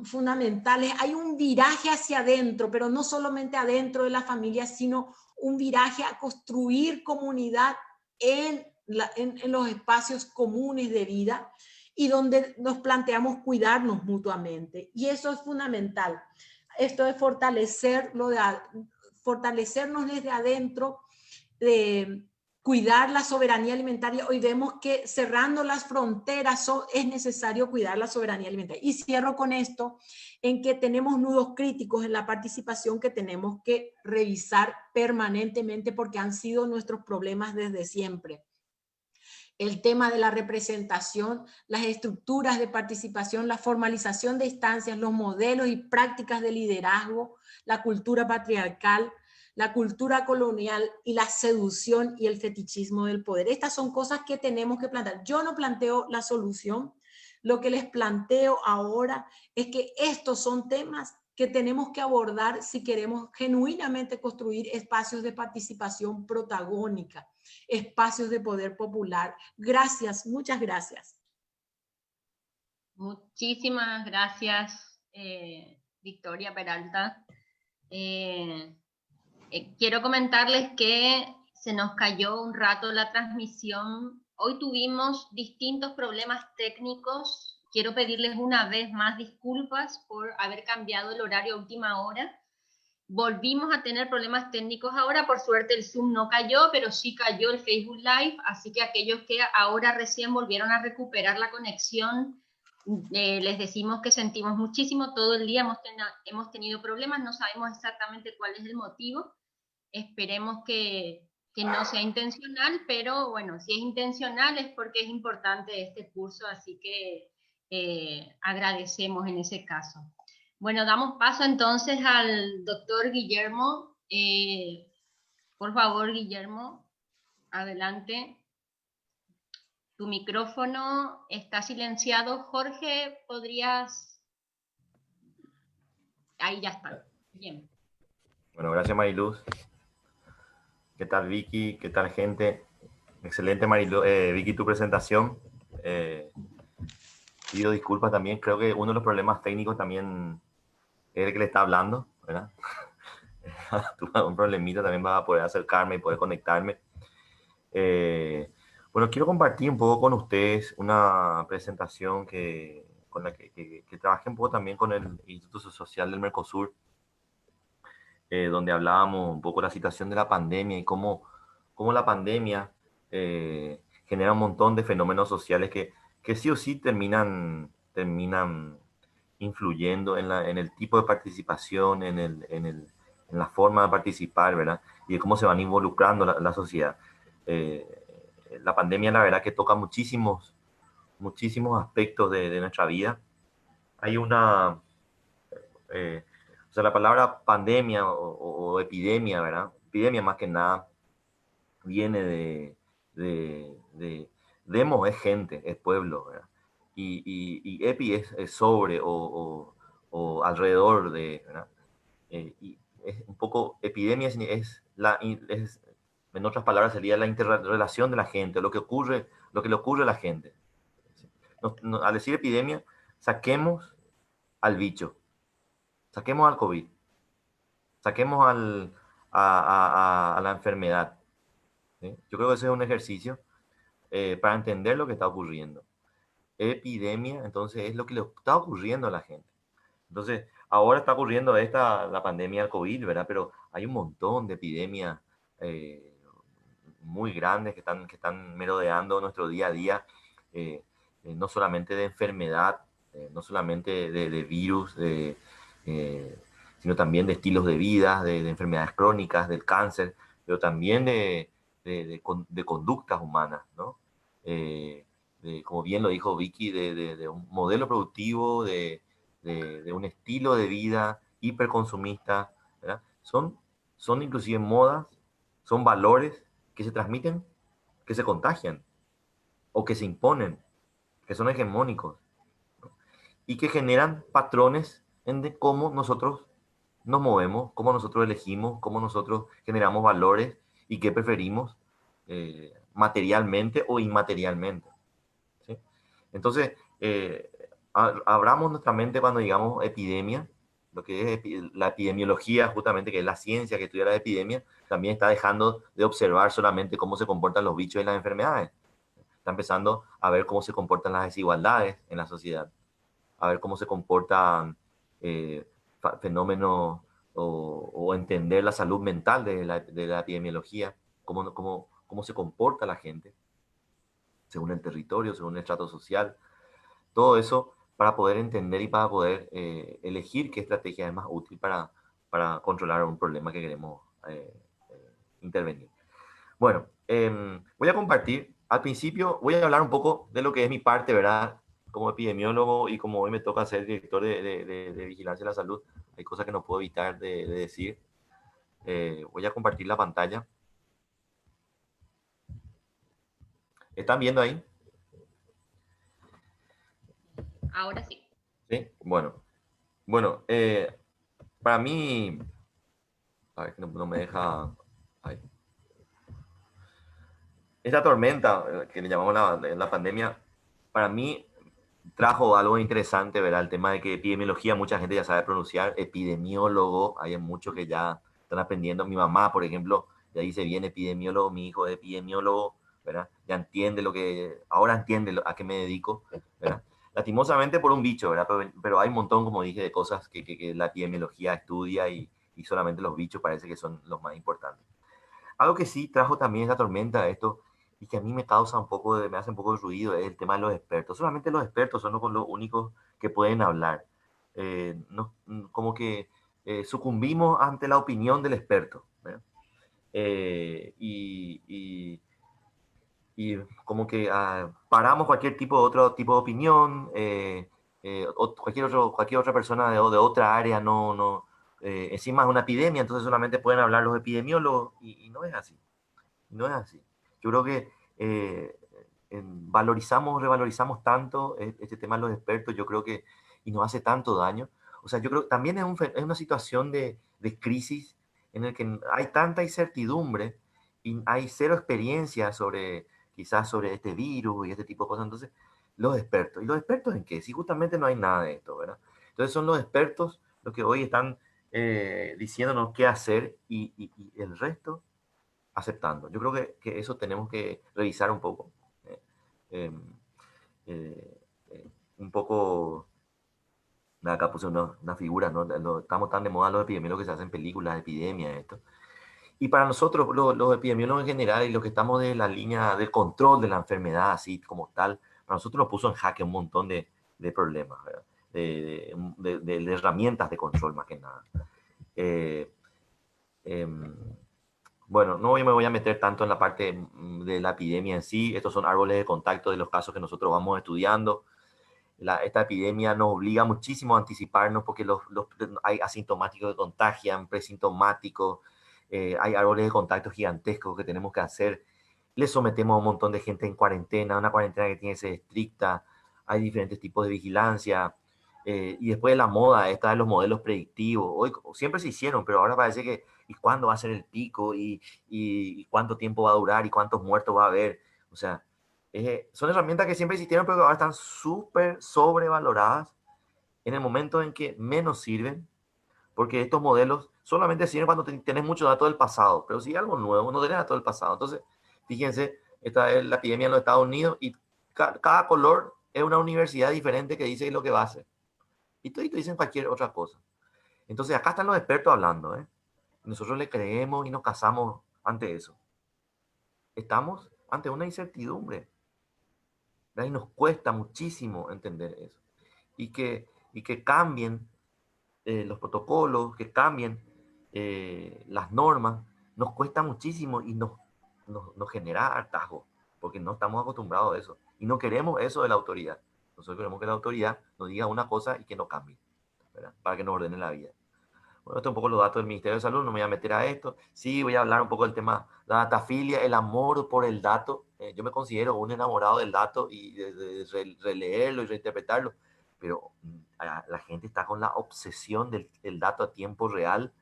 D: fundamentales. Hay un viraje hacia adentro, pero no solamente adentro de la familia, sino un viraje a construir comunidad en los espacios comunes de vida y donde nos planteamos cuidarnos mutuamente. Y eso es fundamental. Esto es fortalecernos desde adentro, de cuidar la soberanía alimentaria. Hoy vemos que cerrando las fronteras es necesario cuidar la soberanía alimentaria. Y cierro con esto, en que tenemos nudos críticos en la participación que tenemos que revisar permanentemente porque han sido nuestros problemas desde siempre. El tema de la representación, las estructuras de participación, la formalización de instancias, los modelos y prácticas de liderazgo, la cultura patriarcal, la cultura colonial y la seducción y el fetichismo del poder. Estas son cosas que tenemos que plantear. Yo no planteo la solución. Lo que les planteo ahora es que estos son temas que tenemos que abordar si queremos genuinamente construir espacios de participación protagónica, espacios de poder popular. Gracias, muchas gracias.
C: Muchísimas gracias, Victoria Peralta. Quiero comentarles que se nos cayó un rato la transmisión. Hoy tuvimos distintos problemas técnicos. Quiero pedirles una vez más disculpas por haber cambiado el horario a última hora. Volvimos a tener problemas técnicos ahora. Por suerte el Zoom no cayó, pero sí cayó el Facebook Live. Así que aquellos que ahora recién volvieron a recuperar la conexión, les decimos que sentimos muchísimo. Todo el día hemos tenido problemas. No sabemos exactamente cuál es el motivo. Esperemos que no sea intencional, pero bueno, si es intencional es porque es importante este curso, así que agradecemos en ese caso. Bueno, damos paso entonces al doctor Guillermo. Por favor, Guillermo, adelante. Tu micrófono está silenciado. Jorge, ¿podrías...? Ahí ya está. Bien.
A: Bueno, gracias Mariluz. ¿Qué tal Vicky? ¿Qué tal gente? Excelente Mariluz. Vicky, tu presentación. Pido disculpas también. Creo que uno de los problemas técnicos también es el que le está hablando, ¿verdad? Tuve un problemita también para poder acercarme y poder conectarme. Bueno, quiero compartir un poco con ustedes una presentación con la que trabajé un poco también con el Instituto Social del Mercosur, donde hablábamos un poco de la situación de la pandemia y cómo la pandemia genera un montón de fenómenos sociales que sí o sí terminan influyendo en el tipo de participación, en la forma de participar, ¿verdad? Y de cómo se van involucrando la sociedad. La pandemia, la verdad, que toca muchísimos aspectos de nuestra vida. Hay una... o sea, la palabra pandemia o epidemia, ¿verdad? Epidemia más que nada viene demo es gente, es pueblo, ¿verdad? Y epi es sobre o alrededor de, ¿verdad? Y un poco, epidemia en otras palabras, sería la interrelación de la gente, lo que le ocurre a la gente. Al decir epidemia, saquemos al bicho, saquemos al COVID, saquemos a la enfermedad. ¿Sí? Yo creo que ese es un ejercicio para entender lo que está ocurriendo. Epidemia, entonces, es lo que le está ocurriendo a la gente. Entonces, ahora está ocurriendo la pandemia del COVID, ¿verdad? Pero hay un montón de epidemias muy grandes que están merodeando nuestro día a día, no solamente de enfermedad, no solamente de virus, sino también de estilos de vida, de enfermedades crónicas, del cáncer, pero también de conductas humanas, ¿no? Como bien lo dijo Vicky, de un modelo productivo, de un estilo de vida hiperconsumista, ¿verdad? Son inclusive modas, son valores que se transmiten, que se contagian o que se imponen, que son hegemónicos, ¿no? Y que generan patrones de cómo nosotros nos movemos, cómo nosotros elegimos, cómo nosotros generamos valores y qué preferimos materialmente o inmaterialmente. ¿Sí? Entonces, abramos nuestra mente cuando digamos epidemia, lo que es la epidemiología, justamente, que es la ciencia que estudia la epidemia, también está dejando de observar solamente cómo se comportan los bichos y las enfermedades. Está empezando a ver cómo se comportan las desigualdades en la sociedad, a ver cómo se comportan eh, fenómenos o entender la salud mental de la epidemiología, cómo se comporta la gente según el territorio, según el estrato social. Todo eso para poder entender y para poder elegir qué estrategia es más útil para controlar un problema que queremos intervenir. Bueno, voy a compartir. Al principio voy a hablar un poco de lo que es mi parte, ¿verdad? Como epidemiólogo y como hoy me toca ser director de vigilancia de la salud, hay cosas que no puedo evitar de decir. Voy a compartir la pantalla. ¿Están viendo ahí?
C: Ahora sí.
A: Sí, bueno. Bueno, para mí, a ver, no me deja. Ahí. Esta tormenta que le llamamos la pandemia, para mí trajo algo interesante, ¿verdad? El tema de que epidemiología, mucha gente ya sabe pronunciar, epidemiólogo, hay muchos que ya están aprendiendo. Mi mamá, por ejemplo, ya dice bien epidemiólogo, mi hijo es epidemiólogo, ¿verdad? Ya entiende ahora entiende a qué me dedico, ¿verdad? Lastimosamente por un bicho, ¿verdad? Pero hay un montón, como dije, de cosas que la epidemiología estudia y solamente los bichos parece que son los más importantes. Algo que sí trajo también esa tormenta, esto, y que a mí me causa me hace un poco de ruido, es el tema de los expertos. Solamente los expertos son los únicos que pueden hablar. Como que sucumbimos ante la opinión del experto, ¿verdad? Eh, y, y, y como que paramos otro tipo de opinión, cualquier otra persona de otra área encima es una epidemia, entonces solamente pueden hablar los epidemiólogos, y no es así. No es así. Yo creo que revalorizamos tanto este tema de los expertos, yo creo que, y nos hace tanto daño. O sea, yo creo que también es una situación de crisis en el que hay tanta incertidumbre y hay cero experiencia quizás sobre este virus y este tipo de cosas. Entonces, los expertos. ¿Y los expertos en qué? Si justamente no hay nada de esto, ¿verdad? Entonces, son los expertos los que hoy están diciéndonos qué hacer y el resto aceptando. Yo creo que eso tenemos que revisar un poco. Eh, eh, un poco, acá puse una figura, ¿no? Estamos tan de moda los epidemiólogos que se hacen películas de epidemia, esto. Y para nosotros, los epidemiólogos en general y los que estamos de la línea del control de la enfermedad, así como tal, para nosotros nos puso en jaque un montón de problemas, ¿verdad? De herramientas de control más que nada. Bueno, no me voy a meter tanto en la parte de la epidemia en sí. Estos son árboles de contacto de los casos que nosotros vamos estudiando. Esta epidemia nos obliga muchísimo a anticiparnos porque hay asintomáticos que contagian, presintomáticos, hay árboles de contacto gigantescos que tenemos que hacer. Le sometemos a un montón de gente en cuarentena, una cuarentena que tiene que ser estricta. Hay diferentes tipos de vigilancia. Y después de la moda, esta de los modelos predictivos, hoy siempre se hicieron, pero ahora parece que, ¿y cuándo va a ser el pico? ¿Y cuánto tiempo va a durar? ¿Y cuántos muertos va a haber? O sea, son herramientas que siempre existieron, pero que ahora están súper sobrevaloradas en el momento en que menos sirven, porque estos modelos solamente sirven cuando tenés mucho datos del pasado, pero si hay algo nuevo, no tenés datos del pasado. Entonces, fíjense, esta es la epidemia en los Estados Unidos y cada color es una universidad diferente que dice lo que va a hacer. Y todos dicen cualquier otra cosa. Entonces, acá están los expertos hablando, ¿eh? Nosotros le creemos y nos casamos ante eso. Estamos ante una incertidumbre, ¿verdad? Y nos cuesta muchísimo entender eso. Y que cambien los protocolos, que cambien las normas, nos cuesta muchísimo y nos genera hartazgo, porque no estamos acostumbrados a eso. Y no queremos eso de la autoridad. Nosotros queremos que la autoridad nos diga una cosa y que no cambie, ¿verdad? Para que nos ordene la vida. Bueno, esto es un poco los datos del Ministerio de Salud, no me voy a meter a esto. Sí, voy a hablar un poco del tema, la datafilia, el amor por el dato. Yo me considero un enamorado del dato y de releerlo y reinterpretarlo, pero la gente está con la obsesión del dato a tiempo real.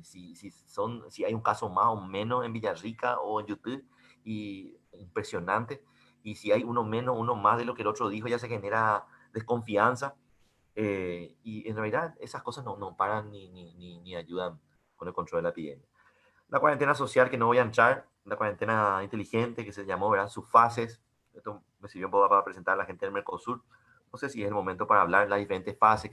A: Si hay un caso más o menos en Villarrica o en YouTube, y impresionante. Y si hay uno menos, uno más de lo que el otro dijo, ya se genera desconfianza. Y en realidad esas cosas no paran ni ayudan con el control de la epidemia. La cuarentena social, que no voy a entrar, la cuarentena inteligente que se llamó, ¿verdad? Sus fases. Esto me sirvió un poco para presentar a la gente del Mercosur. No sé si es el momento para hablar de las diferentes fases,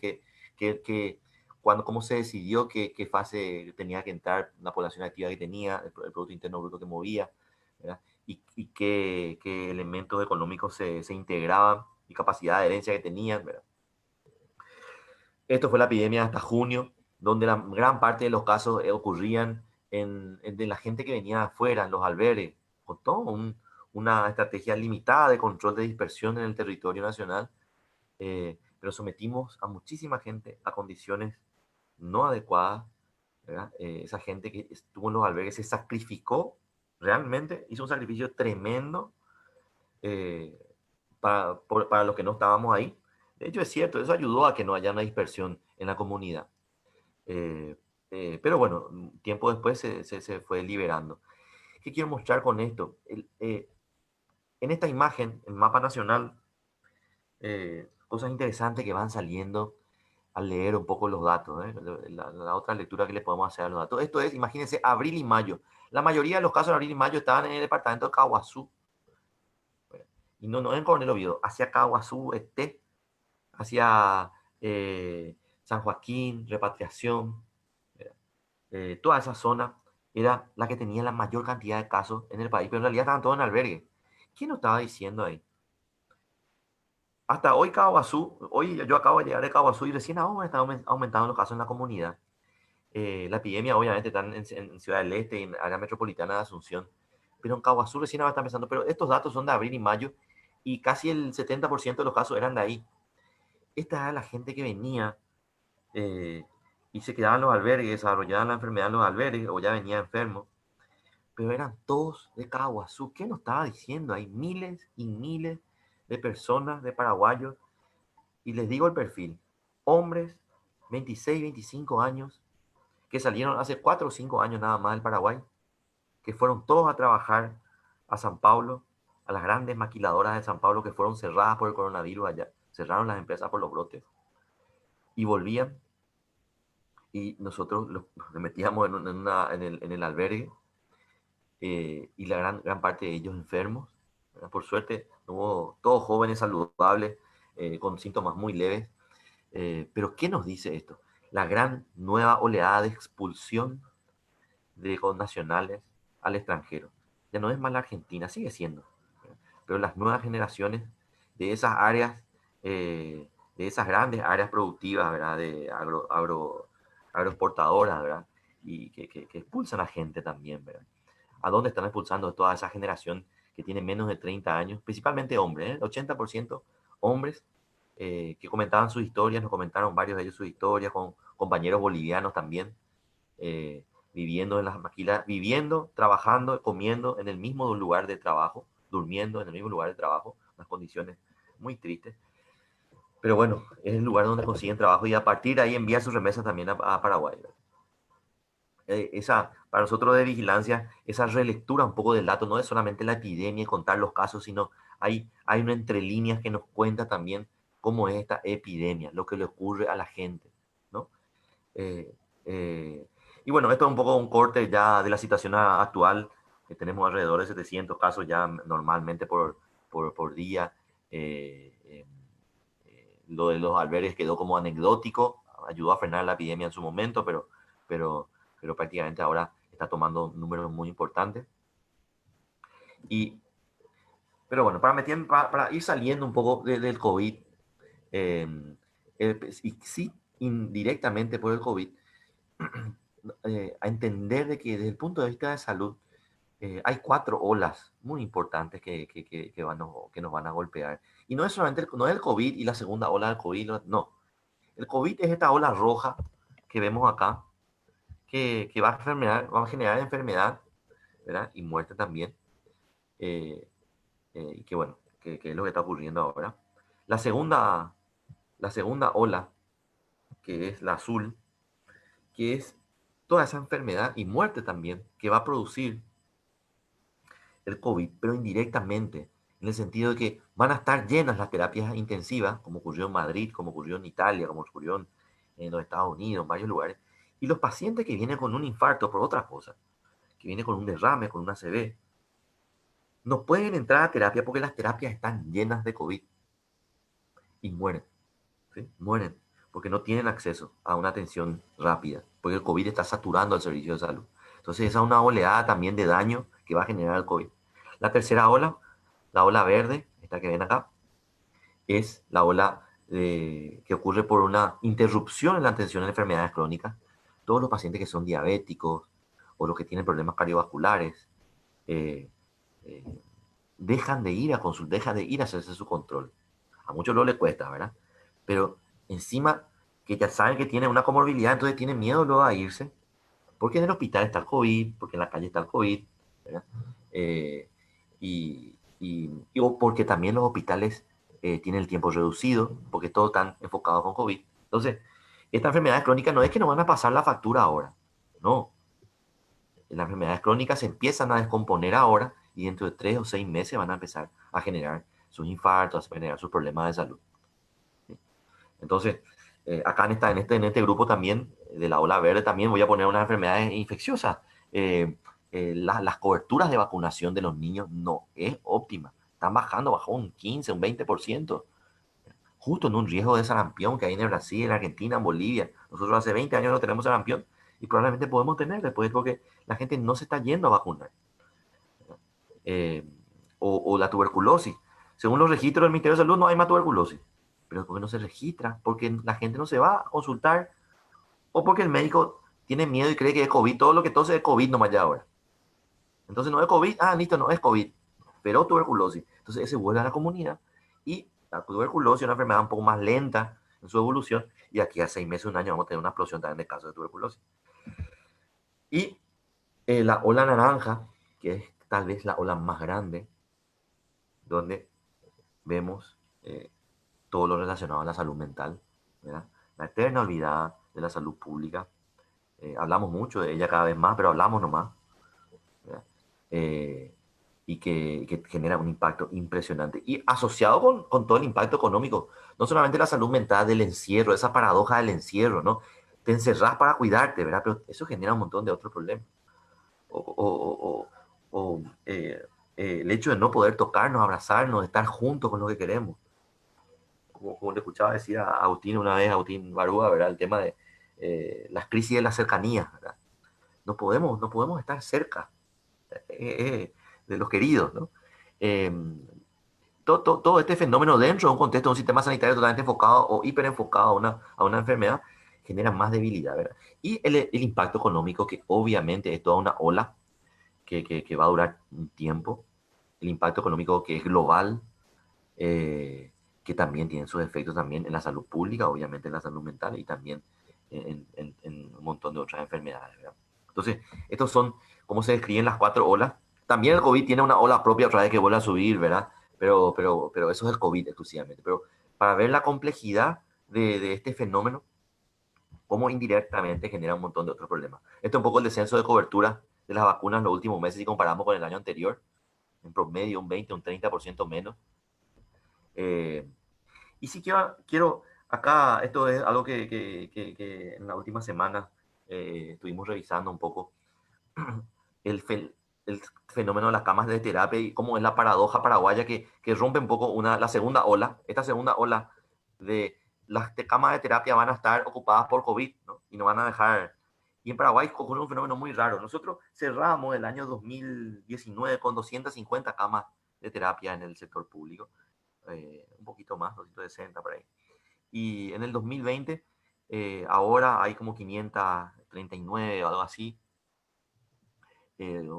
A: cómo se decidió qué fase tenía que entrar la población activa que tenía, el Producto Interno Bruto que movía, ¿verdad? Y qué elementos económicos se integraban y capacidad de herencia que tenían, ¿verdad? Esto fue la epidemia hasta junio, donde la gran parte de los casos ocurrían de la gente que venía afuera, en los albergues, con toda una estrategia limitada de control de dispersión en el territorio nacional, pero sometimos a muchísima gente a condiciones no adecuadas, ¿verdad? Esa gente que estuvo en los albergues se sacrificó, realmente hizo un sacrificio tremendo eh, para los que no estábamos ahí. De hecho, es cierto, eso ayudó a que no haya una dispersión en la comunidad. Eh, pero bueno, tiempo después se fue liberando. ¿Qué quiero mostrar con esto? En esta imagen, el mapa nacional, cosas interesantes que van saliendo al leer un poco los datos, ¿eh? La otra lectura que le podemos hacer a los datos. Esto es, imagínense, abril y mayo. La mayoría de los casos de abril y mayo estaban en el departamento de Caguazú. Y no en Coronel Oviedo, hacia Caguazú, hacia San Joaquín, Repatriación. Toda esa zona era la que tenía la mayor cantidad de casos en el país, pero en realidad estaban todos en albergue. ¿Quién nos estaba diciendo ahí? Hasta hoy Caguazú, hoy yo acabo de llegar de Caguazú y recién ahora están aumentando los casos en la comunidad. La epidemia obviamente está en Ciudad del Este y en área metropolitana de Asunción, pero en Caguazú recién ahora está empezando. Pero estos datos son de abril y mayo y casi el 70% de los casos eran de ahí. Esta era la gente que venía eh, y se quedaban en los albergues, desarrollaban la enfermedad en los albergues o ya venía enfermo, pero eran todos de Caguazú. ¿Qué nos estaba diciendo? Hay miles y miles de personas, de paraguayos, y les digo el perfil: hombres, 26, 25 años, que salieron hace 4 o 5 años nada más del Paraguay, que fueron todos a trabajar a San Pablo, a las grandes maquiladoras de San Pablo que fueron cerradas por el coronavirus allá. Cerraron las empresas por los brotes. Y volvían y nosotros los metíamos en el albergue, y la gran parte de ellos enfermos. Por suerte, hubo todos jóvenes saludables, con síntomas muy leves. Pero ¿qué nos dice esto? La gran nueva oleada de expulsión de connacionales al extranjero. Ya no es más la Argentina, sigue siendo. Pero las nuevas generaciones de esas áreas, de esas grandes áreas productivas, ¿verdad? De agroexportadoras, ¿verdad? Y que expulsan a gente también, ¿verdad? ¿A dónde están expulsando toda esa generación que tiene menos de 30 años? Principalmente hombres, ¿eh? 80% hombres, que comentaban sus historias, nos comentaron varios de ellos sus historias, con compañeros bolivianos también, viviendo en las maquilas, viviendo, trabajando, comiendo en el mismo lugar de trabajo, durmiendo en el mismo lugar de trabajo, unas condiciones muy tristes. Pero bueno, es el lugar donde consiguen trabajo y a partir de ahí envía sus remesas también a Paraguay, ¿verdad? Para nosotros de vigilancia, esa relectura un poco del dato, no es solamente la epidemia y contar los casos, sino hay una entre líneas que nos cuenta también cómo es esta epidemia, lo que le ocurre a la gente, ¿no? Eh, eh, y bueno, esto es un poco un corte ya de la situación actual, que tenemos alrededor de 700 casos ya normalmente por día. Eh, eh, lo de los albergues quedó como anecdótico, ayudó a frenar la epidemia en su momento, pero, pero prácticamente ahora está tomando números muy importantes. Y, pero bueno, para ir saliendo un poco del COVID, y sí, indirectamente por el COVID, a entender de que desde el punto de vista de salud, hay 4 olas muy importantes que nos van a golpear. Y no es solamente no es el COVID y la segunda ola del COVID, no. El COVID es esta ola roja que vemos acá, que va a generar enfermedad, ¿verdad? Y muerte también. Eh, y que bueno, que es lo que está ocurriendo ahora. La segunda, la segunda ola, que es la azul, que es toda esa enfermedad y muerte también que va a producir el COVID, pero indirectamente, en el sentido de que van a estar llenas las terapias intensivas, como ocurrió en Madrid, como ocurrió en Italia, como ocurrió en los Estados Unidos, en varios lugares, y los pacientes que vienen con un infarto por otra cosa, que vienen con un derrame, con una ACV, no pueden entrar a terapia porque las terapias están llenas de COVID y mueren, ¿sí? Mueren porque no tienen acceso a una atención rápida, porque el COVID está saturando el servicio de salud. Entonces esa es una oleada también de daño que va a generar el COVID. La tercera ola, la ola verde, esta que ven acá, es la ola que ocurre por una interrupción en la atención en enfermedades crónicas. Todos los pacientes que son diabéticos o los que tienen problemas cardiovasculares eh, eh, dejan de ir a consultar, dejan de ir a hacerse su control. A muchos no les cuesta, ¿verdad? Pero encima que ya saben que tienen una comorbilidad, entonces tienen miedo luego a irse, porque en el hospital está el COVID, porque en la calle está el COVID, ¿verdad? Eh, o porque también los hospitales tienen el tiempo reducido, porque todos están enfocados con COVID. Entonces, esta enfermedad crónica no es que nos van a pasar la factura ahora, no. Las enfermedades crónicas se empiezan a descomponer ahora y dentro de 3 o 6 meses van a empezar a generar sus infartos, a generar sus problemas de salud. Entonces, acá en este grupo también, de la ola verde, también voy a poner unas enfermedades infecciosas. Las coberturas de vacunación de los niños no es óptima. Están bajando, bajó un 15, un 20%. Justo en un riesgo de sarampión que hay en Brasil, en Argentina, en Bolivia. Nosotros hace 20 años no tenemos sarampión y probablemente podemos tener después porque la gente no se está yendo a vacunar. Eh, o la tuberculosis. Según los registros del Ministerio de Salud, no hay más tuberculosis. Pero ¿por qué no se registra? Porque la gente no se va a consultar o porque el médico tiene miedo y cree que es COVID. Todo lo que tose es COVID nomás ya ahora. Entonces no es COVID, listo, no es COVID, pero tuberculosis. Entonces ese vuelve a la comunidad y la tuberculosis es una enfermedad un poco más lenta en su evolución y aquí a 6 meses, un año vamos a tener una explosión también de casos de tuberculosis. Y la ola naranja, que es tal vez la ola más grande, donde vemos todo lo relacionado a la salud mental, ¿verdad? La eterna olvidada de la salud pública. Hablamos mucho de ella cada vez más, pero hablamos nomás, ¿verdad? Y que genera un impacto impresionante. Y asociado con todo el impacto económico, no solamente la salud mental del encierro, esa paradoja del encierro, ¿no? Te encerrás para cuidarte, ¿verdad? Pero eso genera un montón de otros problemas. El hecho de no poder tocarnos, abrazarnos, estar juntos con lo que queremos. Como le escuchaba decir a Agustín una vez, Agustín Barúa, ¿verdad? El tema de las crisis de la cercanía, ¿verdad? No podemos estar cerca de los queridos, ¿no? Eh, todo este fenómeno dentro de un contexto de un sistema sanitario totalmente enfocado o hiperenfocado a una enfermedad genera más debilidad, ¿verdad? Y el impacto económico, que obviamente es toda una ola que va a durar un tiempo, el impacto económico que es global, que también tiene sus efectos también en la salud pública, obviamente en la salud mental y también en un montón de otras enfermedades, ¿verdad? Entonces, estos son cómo se describen las 4 olas. También el COVID tiene una ola propia otra vez que vuelve a subir, ¿verdad? Pero eso es el COVID exclusivamente. Pero para ver la complejidad de este fenómeno, cómo indirectamente genera un montón de otros problemas. Esto es un poco el descenso de cobertura de las vacunas en los últimos meses si comparamos con el año anterior, en promedio un 20, un 30% menos. Y sí quiero, acá, esto es algo que en la última semana estuvimos revisando un poco, el, el fenómeno de las camas de terapia y cómo es la paradoja paraguaya que rompe un poco la segunda ola. Esta segunda ola de las camas de terapia van a estar ocupadas por COVID, ¿no? Y no van a dejar. Y en Paraguay ocurre un fenómeno muy raro. Nosotros cerramos el año 2019 con 250 camas de terapia en el sector público, un poquito más, 260 por ahí. Y en el 2020, ahora hay como 539 o algo así,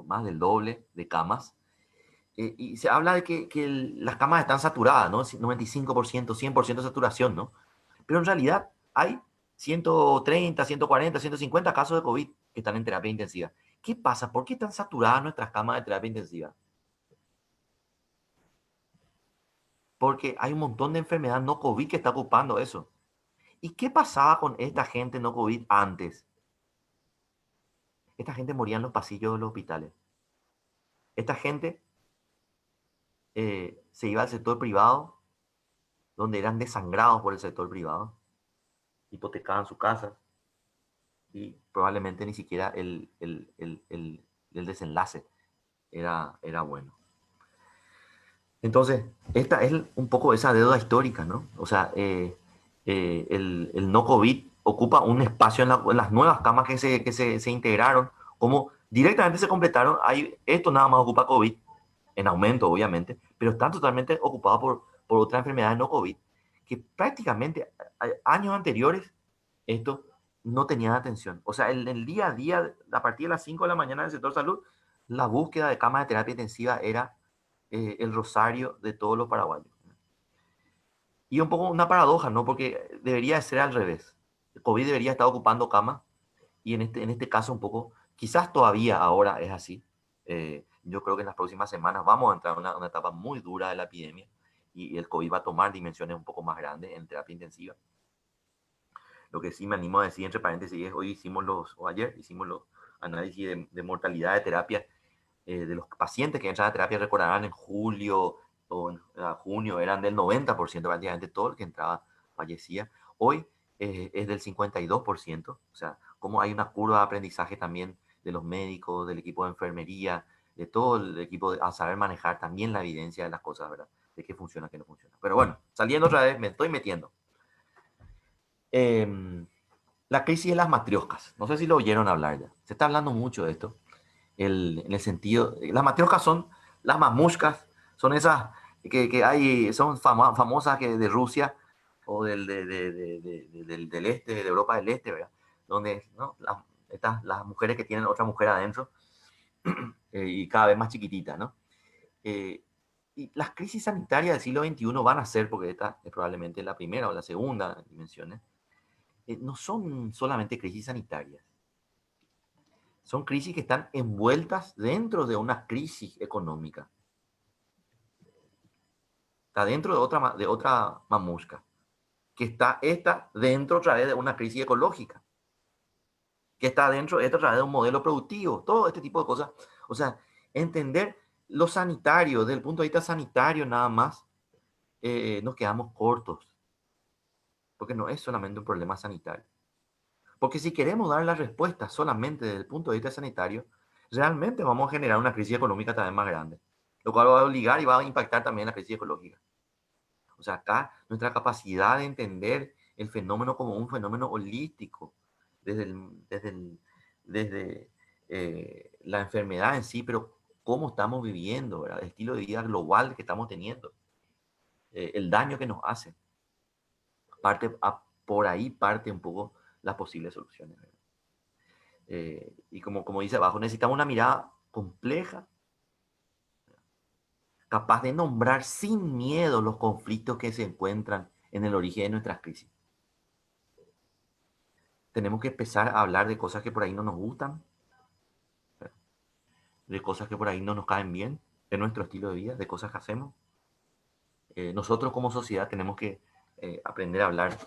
A: más del doble de camas. Y se habla de que las camas están saturadas, ¿no? 95%, 100% de saturación, ¿no? Pero en realidad hay 130, 140, 150 casos de COVID que están en terapia intensiva. ¿Qué pasa? ¿Por qué están saturadas nuestras camas de terapia intensiva? Porque hay un montón de enfermedad no COVID que está ocupando eso. ¿Y qué pasaba con esta gente no COVID antes? Esta gente moría en los pasillos de los hospitales. Esta gente se iba al sector privado, donde eran desangrados por el sector privado, hipotecaban su casa y probablemente ni siquiera el desenlace era bueno. Entonces, esta es un poco esa deuda histórica, ¿no? O sea, el no COVID ocupa un espacio en las nuevas camas que se integraron, como directamente se completaron. Esto nada más ocupa COVID, en aumento obviamente, pero están totalmente ocupados por otra enfermedad no COVID, que prácticamente años anteriores esto no tenían atención. O sea, el día a día, a partir de las 5 de la mañana del sector salud, la búsqueda de camas de terapia intensiva era el rosario de todos los paraguayos. Y un poco una paradoja, ¿no? Porque debería ser al revés. El COVID debería estar ocupando camas y en este caso un poco, quizás todavía ahora es así. Yo creo que en las próximas semanas vamos a entrar en una etapa muy dura de la epidemia y el COVID va a tomar dimensiones un poco más grandes en terapia intensiva. Lo que sí me animo a decir, entre paréntesis, es ayer hicimos los análisis de mortalidad de terapia de los pacientes que entran a terapia. Recordarán en julio o en junio eran del 90%, prácticamente todo el que entraba fallecía. Hoy es del 52%, o sea, como hay una curva de aprendizaje también de los médicos, del equipo de enfermería, de todo el equipo a saber manejar también la evidencia de las cosas, ¿verdad? De qué funciona, qué no funciona. Pero bueno, saliendo otra vez, me estoy metiendo. La crisis de las matrioscas. No sé si lo oyeron hablar ya. Se está hablando mucho de esto. En el sentido, las matrioscas son las mamushkas, son esas que hay, son famosas que de Rusia o del este, de Europa del Este, ¿verdad? Donde, ¿no? Las mujeres que tienen otra mujer adentro y cada vez más chiquititas, ¿no? Y las crisis sanitarias del siglo XXI van a ser, porque esta es probablemente la primera o la segunda dimensión, no son solamente crisis sanitarias. Son crisis que están envueltas dentro de una crisis económica. Está dentro de otra mamusca. Que está esta dentro otra vez de una crisis ecológica. Que está dentro esta otra vez de un modelo productivo. Todo este tipo de cosas. O sea, entender lo sanitario, desde el punto de vista sanitario nada más, nos quedamos cortos. Porque no es solamente un problema sanitario. Porque si queremos dar la respuesta solamente desde el punto de vista sanitario, realmente vamos a generar una crisis económica también más grande, lo cual va a obligar y va a impactar también la crisis ecológica. O sea, acá nuestra capacidad de entender el fenómeno como un fenómeno holístico, desde la enfermedad en sí, pero cómo estamos viviendo, ¿verdad? El estilo de vida global que estamos teniendo, el daño que nos hace. Por ahí parte un poco las posibles soluciones. Y como dice abajo, necesitamos una mirada compleja, capaz de nombrar sin miedo los conflictos que se encuentran en el origen de nuestras crisis. Tenemos que empezar a hablar de cosas que por ahí no nos gustan, de cosas que por ahí no nos caen bien, de nuestro estilo de vida, de cosas que hacemos. Nosotros como sociedad tenemos que aprender a hablar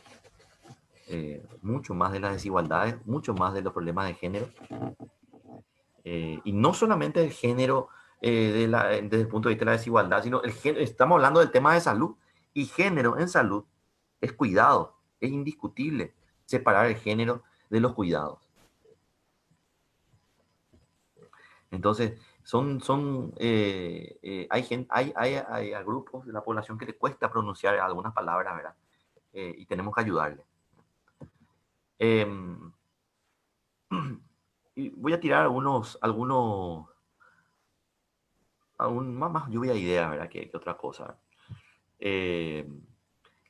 A: mucho más de las desigualdades, mucho más de los problemas de género. Y no solamente el género desde el punto de vista de la desigualdad, sino el género, estamos hablando del tema de salud. Y género en salud es cuidado, es indiscutible separar el género de los cuidados. Entonces, hay a grupos de la población que le cuesta pronunciar algunas palabras, ¿verdad? Y tenemos que ayudarle. Y voy a tirar más lluvia de ideas, ¿verdad? Que otra cosa.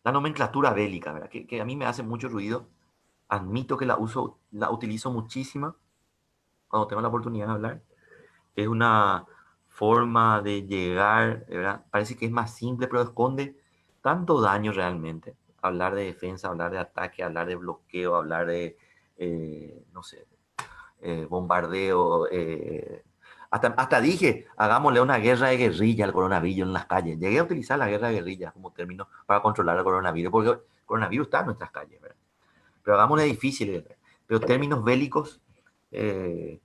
A: La nomenclatura bélica, ¿verdad? Que a mí me hace mucho ruido. Admito que la utilizo muchísimo cuando tengo la oportunidad de hablar. Es una forma de llegar, ¿verdad? Parece que es más simple, pero esconde tanto daño realmente. Hablar de defensa, hablar de ataque, hablar de bloqueo, hablar de, no sé, bombardeo. Hasta dije, hagámosle una guerra de guerrilla al coronavirus en las calles. Llegué a utilizar la guerra de guerrillas como término para controlar el coronavirus, porque el coronavirus está en nuestras calles, ¿verdad? Pero hagámosle difícil, pero términos bélicos, ¿qué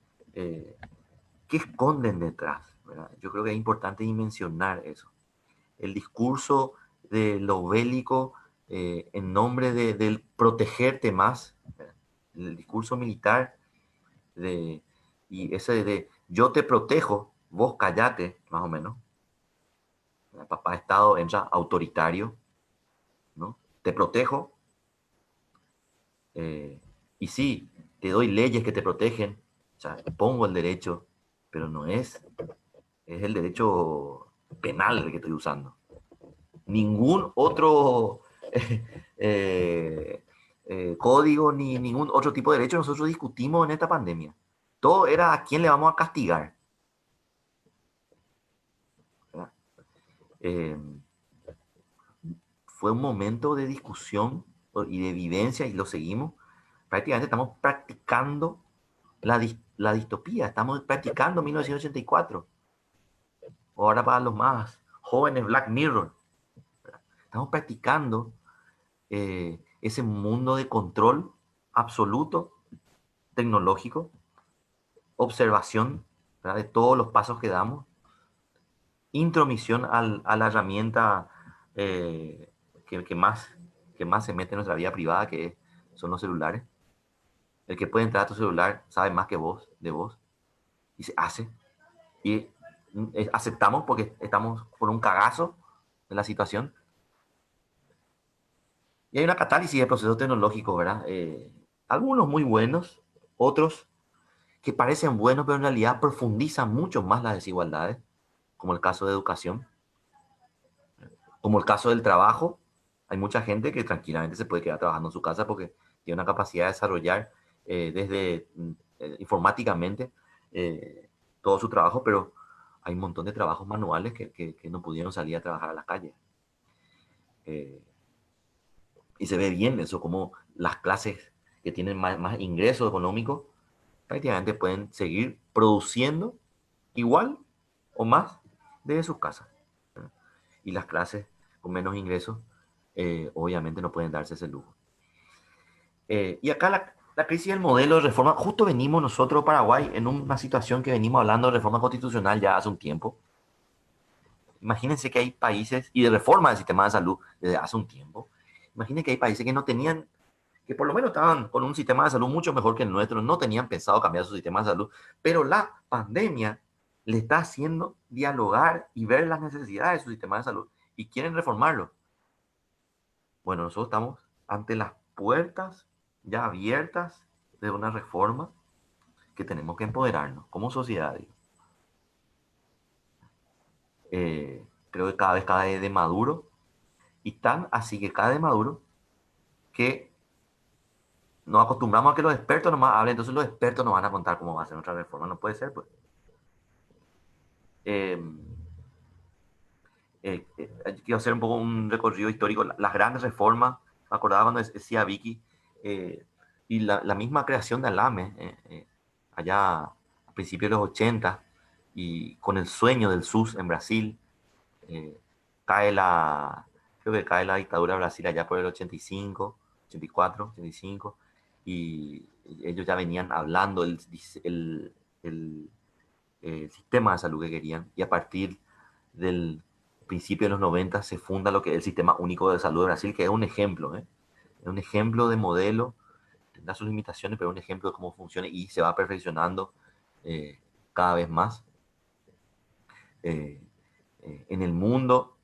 A: esconden detrás? ¿Verdad? Yo creo que es importante dimensionar eso. El discurso de lo bélico en nombre del protegerte más, ¿verdad? El discurso militar y ese de yo te protejo, vos callate, más o menos. El papá Estado entra autoritario, ¿no? Te protejo, y sí, te doy leyes que te protegen, o sea, pongo el derecho, pero no es el derecho penal el que estoy usando. Ningún otro código ni ningún otro tipo de derecho nosotros discutimos en esta pandemia. Todo era a quién le vamos a castigar. Fue un momento de discusión y de vivencia y lo seguimos. Prácticamente estamos practicando la distopía, estamos practicando 1984. Ahora para los más jóvenes, Black Mirror. Estamos practicando ese mundo de control absoluto, tecnológico, observación, ¿verdad? De todos los pasos que damos, intromisión a la herramienta que más se mete en nuestra vida privada, son los celulares. El que puede entrar a tu celular sabe más que vos, de vos, y se hace. Y aceptamos porque estamos por un cagazo de la situación. Y hay una catálisis de procesos tecnológicos, ¿verdad? Algunos muy buenos, otros que parecen buenos, pero en realidad profundizan mucho más las desigualdades, como el caso de educación, como el caso del trabajo. Hay mucha gente que tranquilamente se puede quedar trabajando en su casa porque tiene una capacidad de desarrollar desde informáticamente todo su trabajo, pero hay un montón de trabajos manuales que no pudieron salir a trabajar a las calles. Y se ve bien eso, como las clases que tienen más ingresos económicos prácticamente pueden seguir produciendo igual o más desde sus casas. Y las clases con menos ingresos obviamente no pueden darse ese lujo. Y acá la crisis del modelo de reforma, justo venimos nosotros, Paraguay, en una situación que venimos hablando de reforma constitucional ya hace un tiempo. Imagínense que hay países, y de reforma del sistema de salud desde hace un tiempo, imagínense que hay países que no tenían, que por lo menos estaban con un sistema de salud mucho mejor que el nuestro, no tenían pensado cambiar su sistema de salud, pero la pandemia le está haciendo dialogar y ver las necesidades de su sistema de salud y quieren reformarlo. Bueno, nosotros estamos ante las puertas ya abiertas de una reforma que tenemos que empoderarnos como sociedad. Creo que cada vez cae de maduro, y tan así que cae de maduro que nos acostumbramos a que los expertos nomás hablen, entonces los expertos nos van a contar cómo va a ser nuestra reforma. No puede ser, pues. Quiero hacer un poco un recorrido histórico. Las grandes reformas, me acordaba cuando decía Vicky, y la misma creación de Alame, allá a principios de los 80, y con el sueño del SUS en Brasil, cae creo que cae la dictadura de Brasil allá por el 85, 84, 85, y ellos ya venían hablando el sistema de salud que querían, y a partir del principio de los 90 se funda lo que es el Sistema Único de Salud de Brasil, que es un ejemplo, ¿eh? Es un ejemplo de modelo, tendrá sus limitaciones, pero un ejemplo de cómo funciona y se va perfeccionando cada vez más. En el mundo,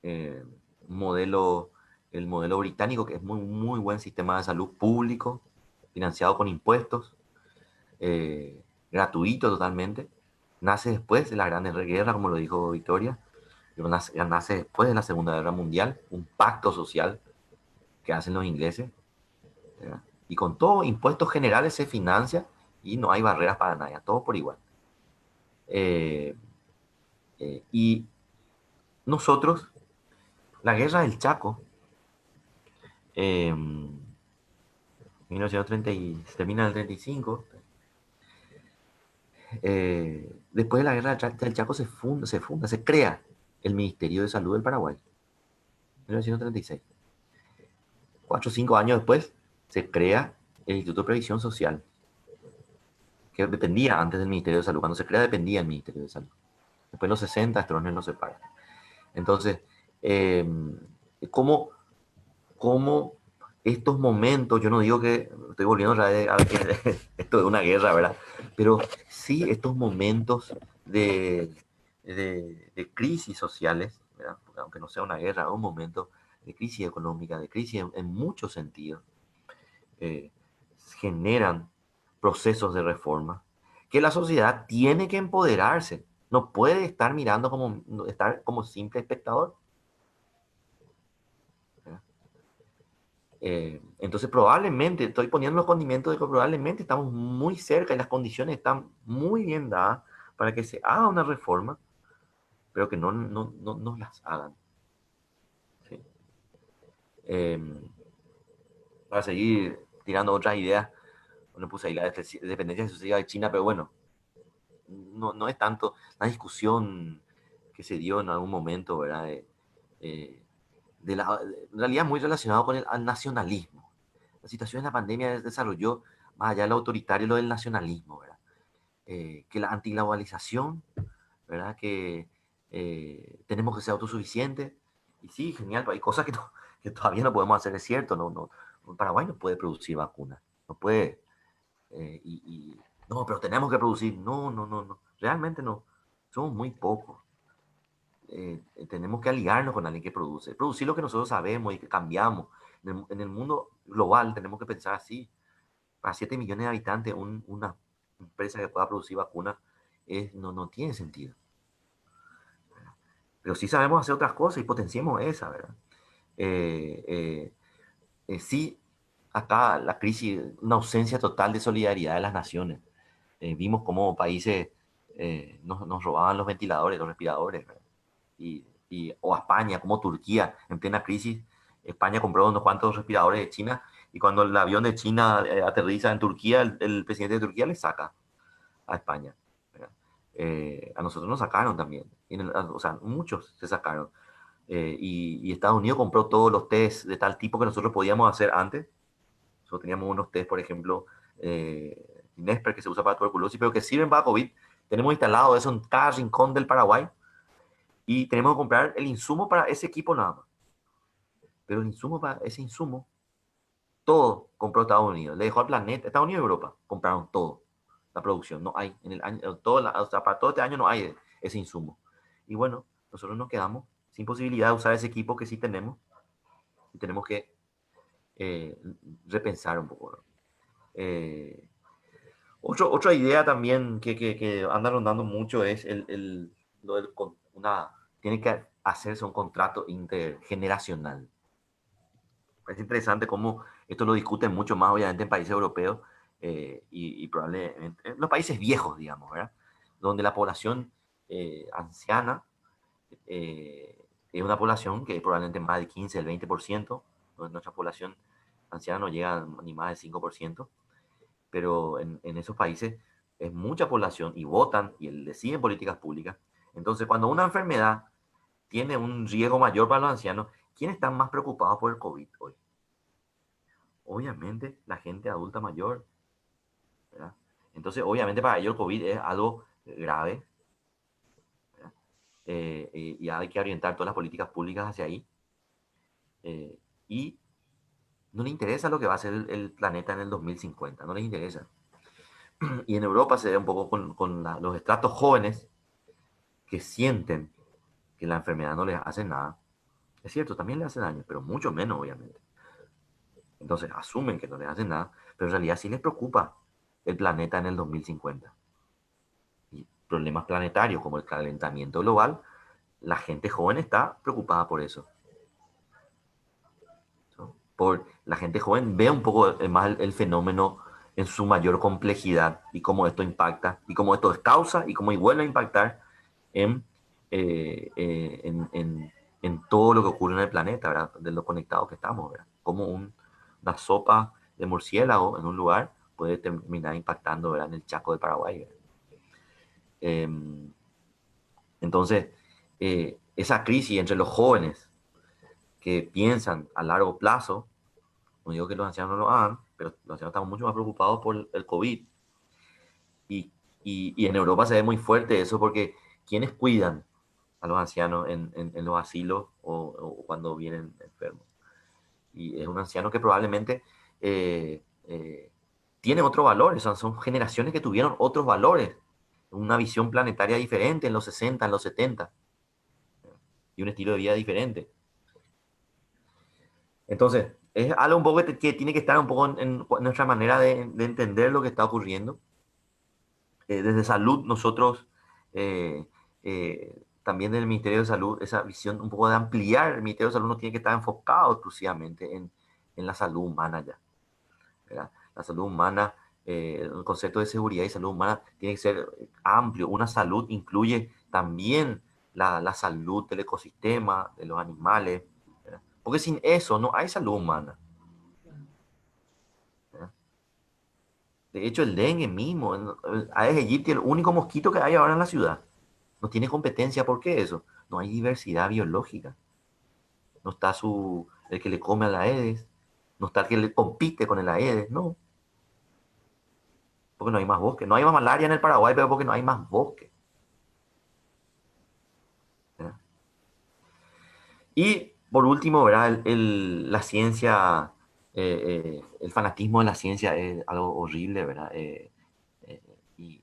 A: eh, modelo, el modelo británico, que es muy, muy buen sistema de salud público, financiado con impuestos, gratuito totalmente, nace después de la Gran Guerra, como lo dijo Victoria, nace después de la Segunda Guerra Mundial, un pacto social que hacen los ingleses, ¿verdad? Y con todo, impuestos generales se financia y no hay barreras para nadie, todo por igual. Y nosotros, la guerra del Chaco, 1930 termina en el 35. Después de la guerra del Chaco se crea el Ministerio de Salud del Paraguay, 1936. 4 o 5 años después se crea el Instituto de Previsión Social, que dependía antes del Ministerio de Salud. Cuando se crea dependía del Ministerio de Salud. Después en los 60 Stroessner lo separa. Entonces, ¿cómo estos momentos, yo no digo que, estoy volviendo otra vez a que esto es una guerra, ¿verdad? Pero sí estos momentos de crisis sociales, ¿verdad? Porque aunque no sea una guerra, es un momento de crisis económica, de crisis en muchos sentidos, generan procesos de reforma que la sociedad tiene que empoderarse, no puede estar mirando estar como simple espectador. Entonces probablemente, estoy poniendo los condimentos de que probablemente estamos muy cerca y las condiciones están muy bien dadas para que se haga una reforma, pero que no las hagan. ¿Sí? Para seguir tirando otras ideas, bueno, puse ahí la dependencia social de China, pero bueno, no es tanto la discusión que se dio en algún momento, ¿verdad? En realidad muy relacionado con el nacionalismo. La situación de la pandemia desarrolló más allá de lo autoritario lo del nacionalismo, ¿verdad? Que la antiglobalización, ¿verdad? Que tenemos que ser autosuficientes. Y sí, genial, pero hay cosas que todavía no podemos hacer, es cierto. Paraguay no puede producir vacunas, no puede. No, pero tenemos que producir. No, realmente no. Somos muy pocos. Tenemos que aliarnos con alguien que produce. Producir lo que nosotros sabemos y que cambiamos. En el mundo global tenemos que pensar así. Para 7 millones de habitantes, una empresa que pueda producir vacunas no tiene sentido. Pero sí sabemos hacer otras cosas y potenciemos esa, ¿verdad? Sí, acá la crisis, una ausencia total de solidaridad de las naciones. Vimos cómo países nos robaban los ventiladores, los respiradores, ¿verdad? O a España, como Turquía, en plena crisis, España compró unos cuantos respiradores de China y cuando el avión de China aterriza en Turquía, el presidente de Turquía le saca a España, ¿verdad? A nosotros nos sacaron también, o sea, muchos se sacaron. Y Estados Unidos compró todos los test de tal tipo que nosotros podíamos hacer antes. Nosotros teníamos unos test, por ejemplo, Nesper, que se usa para tuberculosis, pero que sirven para COVID. Tenemos instalado eso en cada rincón del Paraguay y tenemos que comprar el insumo para ese equipo nada más. Pero el insumo para ese insumo, todo compró Estados Unidos. Le dejó al planeta, Estados Unidos y Europa, compraron todo. La producción, no hay. En el año, o sea, para todo este año no hay ese insumo. Y bueno, nosotros nos quedamos sin posibilidad de usar ese equipo que sí tenemos y tenemos que repensar un poco, ¿no? Otra idea también que anda rondando mucho es tiene que hacerse un contrato intergeneracional. Es interesante cómo esto lo discuten mucho más, obviamente, en países europeos y probablemente en los países viejos, digamos, ¿verdad? Donde la población anciana es una población que probablemente más del 15, del 20%, nuestra población anciana no llega ni más del 5%, pero en esos países es mucha población y votan y deciden políticas públicas. Entonces, cuando una enfermedad tiene un riesgo mayor para los ancianos, ¿quién está más preocupado por el COVID hoy? Obviamente la gente adulta mayor, ¿verdad? Entonces, obviamente para ellos el COVID es algo grave, ¿verdad? Y hay que orientar todas las políticas públicas hacia ahí. Y no les interesa lo que va a ser el planeta en el 2050, no les interesa. Y en Europa se ve un poco con los estratos jóvenes que sienten que la enfermedad no les hace nada. Es cierto, también les hace daño, pero mucho menos, obviamente. Entonces asumen que no les hace nada, pero en realidad sí les preocupa el planeta en el 2050. Y problemas planetarios como el calentamiento global, la gente joven está preocupada por eso. La gente joven ve un poco más el fenómeno en su mayor complejidad y cómo esto impacta, y cómo esto es causa y cómo vuelve a impactar en, en todo lo que ocurre en el planeta, ¿verdad? De lo conectados que estamos, ¿verdad? Como una sopa de murciélago en un lugar puede terminar impactando, ¿verdad? En el Chaco de Paraguay, entonces, esa crisis entre los jóvenes que piensan a largo plazo, no digo que los ancianos no lo hagan, pero los ancianos estamos mucho más preocupados por el COVID. Y en Europa se ve muy fuerte eso porque ¿quiénes cuidan a los ancianos en los asilos o cuando vienen enfermos? Y es un anciano que probablemente tiene otro valor, son generaciones que tuvieron otros valores, una visión planetaria diferente en los 60, en los 70, y un estilo de vida diferente. Entonces, es algo un poco que tiene que estar un poco en nuestra manera de entender lo que está ocurriendo. Desde salud, nosotros, también del Ministerio de Salud, esa visión un poco de ampliar, el Ministerio de Salud no tiene que estar enfocado exclusivamente en la salud humana ya, ¿verdad? La salud humana, el concepto de seguridad y salud humana tiene que ser amplio. Una salud incluye también la salud del ecosistema, de los animales, ¿verdad? Porque sin eso no hay salud humana. De hecho, el dengue mismo, el Aedes aegypti, el único mosquito que hay ahora en la ciudad, no tiene competencia. ¿Por qué eso? No hay diversidad biológica. No está el que le come al Aedes, no está el que le compite con el Aedes, no. Porque no hay más bosque. No hay más malaria en el Paraguay, pero porque no hay más bosque. ¿Verdad? Y por último, ¿verdad? La ciencia, el fanatismo de la ciencia es algo horrible, ¿verdad? Y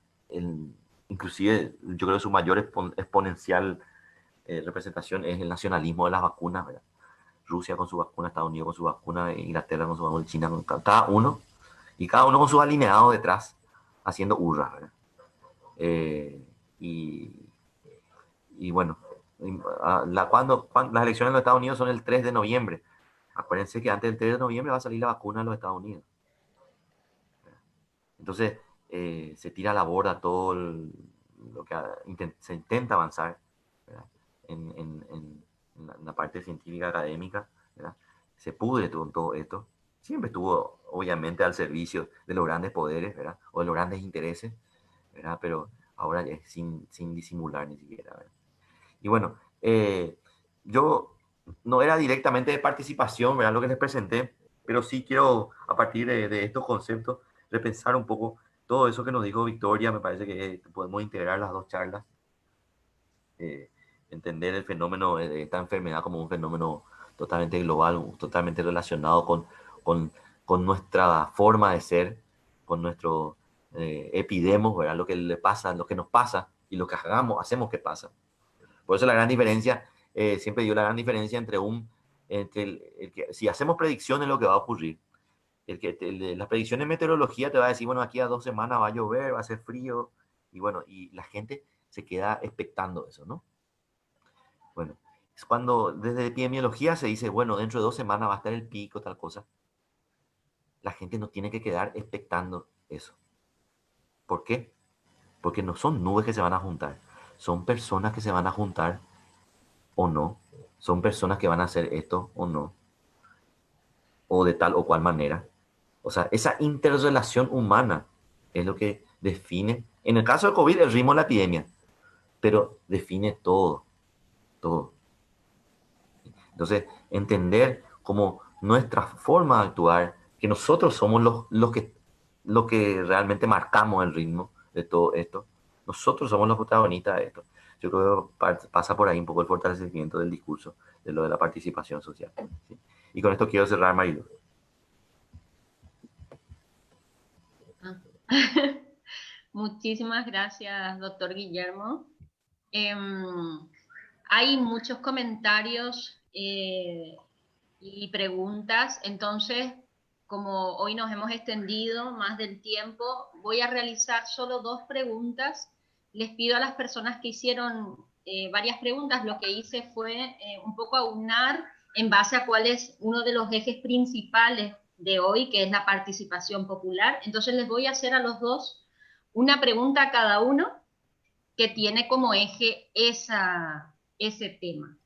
A: inclusive yo creo que su mayor exponencial representación es el nacionalismo de las vacunas, ¿verdad? Rusia con su vacuna, Estados Unidos con su vacuna, Inglaterra con su vacuna, China con cada uno, y cada uno con sus alineados detrás, haciendo hurras, ¿verdad? Eh, y, y bueno, las elecciones en los Estados Unidos son el 3 de noviembre. Acuérdense que antes del 3 de noviembre va a salir la vacuna en los Estados Unidos. Entonces, se tira a la borda todo lo que se intenta avanzar, ¿verdad? En la parte científica académica, ¿verdad? Se pudre todo esto. Siempre estuvo, obviamente, al servicio de los grandes poderes, ¿verdad? O de los grandes intereses, ¿verdad? Pero ahora es sin disimular ni siquiera, ¿verdad? Y bueno, yo no era directamente de participación, ¿verdad? Lo que les presenté, pero sí quiero, a partir de estos conceptos, repensar un poco todo eso que nos dijo Victoria. Me parece que podemos integrar las dos charlas, entender el fenómeno de esta enfermedad como un fenómeno totalmente global, totalmente relacionado con, con nuestra forma de ser, con nuestro epidemos, ¿verdad? Lo que le pasa, lo que nos pasa y lo que hacemos que pasa. Por eso la gran diferencia, siempre digo la gran diferencia entre el que, si hacemos predicciones de lo que va a ocurrir, las predicciones de meteorología te va a decir, bueno, aquí a 2 semanas va a llover, va a ser frío, y bueno, y la gente se queda expectando eso, ¿no? Bueno, es cuando desde epidemiología se dice, bueno, dentro de 2 semanas va a estar el pico, tal cosa. La gente no tiene que quedar expectando eso. ¿Por qué? Porque no son nubes que se van a juntar, son personas que se van a juntar o no, son personas que van a hacer esto o no, o de tal o cual manera. O sea, esa interrelación humana es lo que define, en el caso del COVID, el ritmo de la epidemia, pero define todo, todo. Entonces, entender como nuestra forma de actuar, que nosotros somos los que realmente marcamos el ritmo de todo esto. Nosotros somos los protagonistas de esto. Yo creo que pasa por ahí un poco el fortalecimiento del discurso, de lo de la participación social. ¿Sí? Y con esto quiero cerrar, Marilu.
C: Muchísimas gracias, doctor Guillermo. Hay muchos comentarios y preguntas, entonces, como hoy nos hemos extendido más del tiempo, voy a realizar solo 2 preguntas. Les pido a las personas que hicieron varias preguntas, lo que hice fue un poco aunar en base a cuál es uno de los ejes principales de hoy, que es la participación popular. Entonces les voy a hacer a los 2 una pregunta a cada uno que tiene como eje ese tema.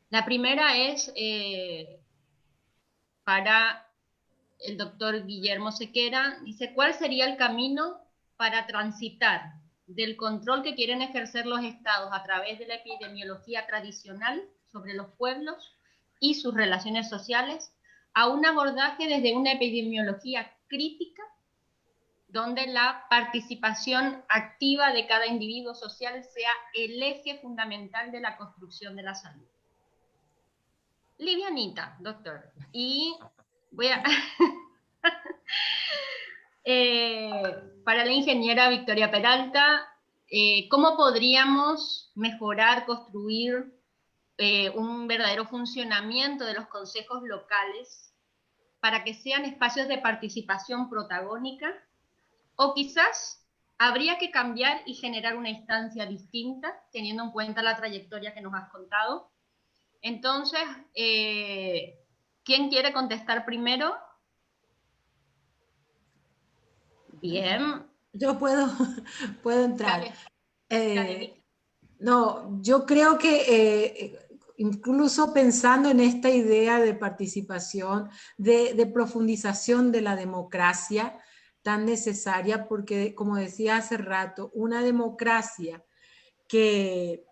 C: La primera es para el doctor Guillermo Sequera. Dice, ¿cuál sería el camino para transitar del control que quieren ejercer los estados a través de la epidemiología tradicional sobre los pueblos y sus relaciones sociales a un abordaje desde una epidemiología crítica donde la participación activa de cada individuo social sea el eje fundamental de la construcción de la salud? Livianita, doctor. Y voy a... para la ingeniera Victoria Peralta, ¿cómo podríamos mejorar, construir un verdadero funcionamiento de los consejos locales para que sean espacios de participación protagónica? O quizás habría que cambiar y generar una instancia distinta, teniendo en cuenta la trayectoria que nos has contado. Entonces, ¿quién quiere contestar primero? Bien.
D: Yo puedo entrar.
C: Dale.
D: No, yo creo que incluso pensando en esta idea de participación, de profundización de la democracia tan necesaria, porque como decía hace rato, una democracia que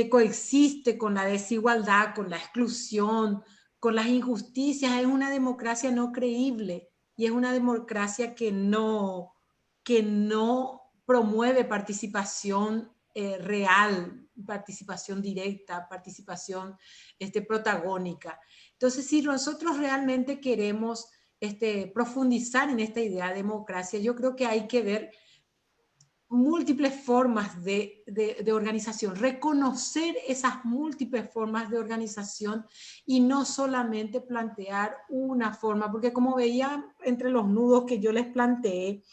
D: coexiste con la desigualdad, con la exclusión, con las injusticias, es una democracia no creíble y es una democracia que no promueve participación real, participación directa, participación protagónica. Entonces, si nosotros realmente queremos profundizar en esta idea de democracia, yo creo que hay que ver múltiples formas de organización, reconocer esas múltiples formas de organización y no solamente plantear una forma, porque como veía entre los nudos que yo les planteé,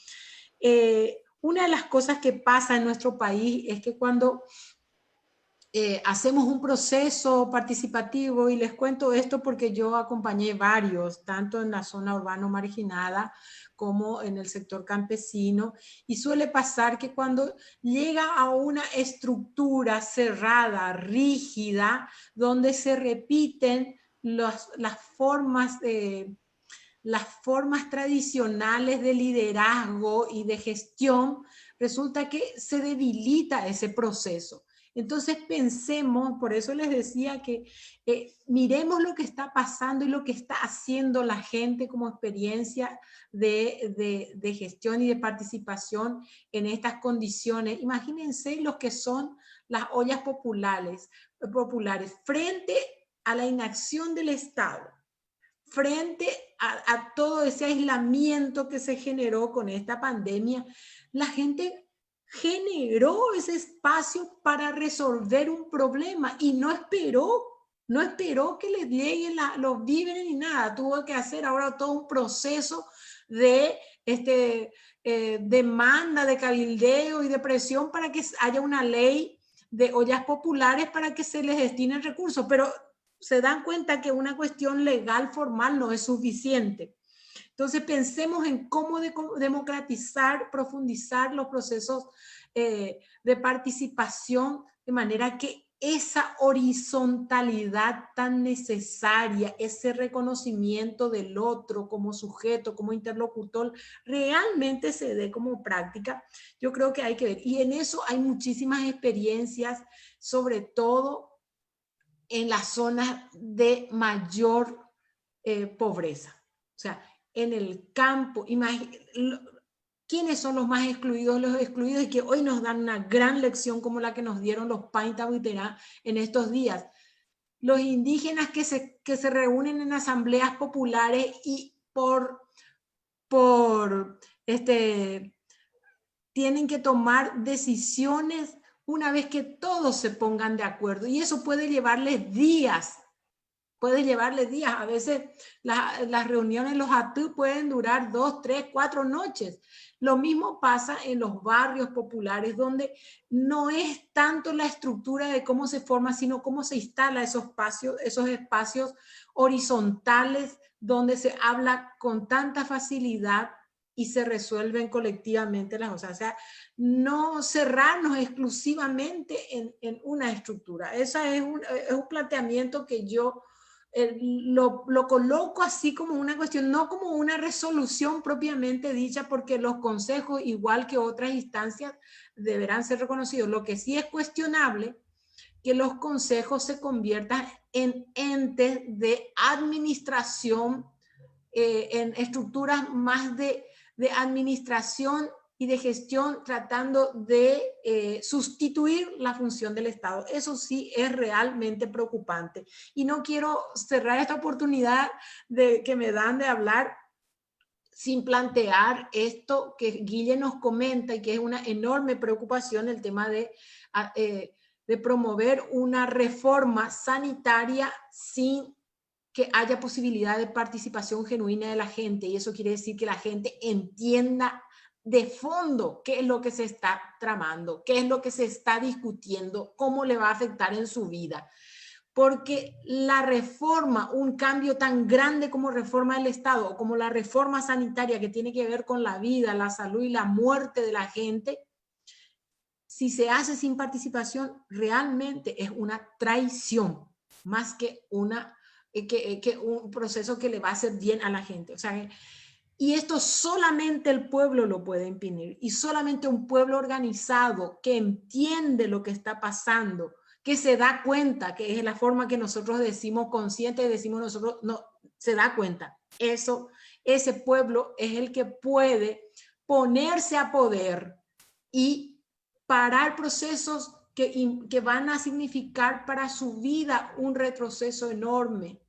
D: una de las cosas que pasa en nuestro país es que cuando hacemos un proceso participativo, y les cuento esto porque yo acompañé varios, tanto en la zona urbano marginada como en el sector campesino, y suele pasar que cuando llega a una estructura cerrada, rígida, donde se repiten las formas tradicionales de liderazgo y de gestión, resulta que se debilita ese proceso. Entonces pensemos, por eso les decía que miremos lo que está pasando y lo que está haciendo la gente como experiencia de gestión y de participación en estas condiciones. Imagínense los que son las ollas populares frente a la inacción del Estado, frente a todo ese aislamiento que se generó con esta pandemia. La gente generó ese espacio para resolver un problema y no esperó que les lleguen los víveres ni nada. Tuvo que hacer ahora todo un proceso de demanda, de cabildeo y de presión para que haya una ley de ollas populares para que se les destinen recursos, pero se dan cuenta que una cuestión legal formal no es suficiente. Entonces pensemos en cómo democratizar, profundizar los procesos de participación de manera que esa horizontalidad tan necesaria, ese reconocimiento del otro como sujeto, como interlocutor, realmente se dé como práctica. Yo creo que hay que ver. Y en eso hay muchísimas experiencias, sobre todo en las zonas de mayor pobreza. O sea, en el campo, ¿quiénes son los más excluidos? Los excluidos, y que hoy nos dan una gran lección como la que nos dieron los Painta Buiterá en estos días. Los indígenas que se reúnen en asambleas populares y tienen que tomar decisiones una vez que todos se pongan de acuerdo. Y eso puede llevarles días. A veces las reuniones, los atú pueden durar 2, 3, 4 noches. Lo mismo pasa en los barrios populares, donde no es tanto la estructura de cómo se forma, sino cómo se instala esos espacios horizontales donde se habla con tanta facilidad y se resuelven colectivamente las cosas. O sea, no cerrarnos exclusivamente en una estructura. Ese es un planteamiento que yo lo coloco así como una cuestión, no como una resolución propiamente dicha, porque los consejos, igual que otras instancias, deberán ser reconocidos. Lo que sí es cuestionable, que los consejos se conviertan en entes de administración, en estructuras más de administración y de gestión, tratando de sustituir la función del Estado. Eso sí es realmente preocupante. Y no quiero cerrar esta oportunidad que me dan de hablar sin plantear esto que Guille nos comenta y que es una enorme preocupación, el tema de promover una reforma sanitaria sin que haya posibilidad de participación genuina de la gente. Y eso quiere decir que la gente entienda de fondo qué es lo que se está tramando, qué es lo que se está discutiendo, cómo le va a afectar en su vida. Porque la reforma, un cambio tan grande como reforma del Estado, o como la reforma sanitaria que tiene que ver con la vida, la salud y la muerte de la gente, si se hace sin participación, realmente es una traición, más que que un proceso que le va a hacer bien a la gente. O sea, y esto solamente el pueblo lo puede impedir, y solamente un pueblo organizado que entiende lo que está pasando, que se da cuenta, que es la forma que nosotros decimos consciente, decimos nosotros, no, se da cuenta. Ese pueblo es el que puede ponerse a poder y parar procesos que van a significar para su vida un retroceso enorme,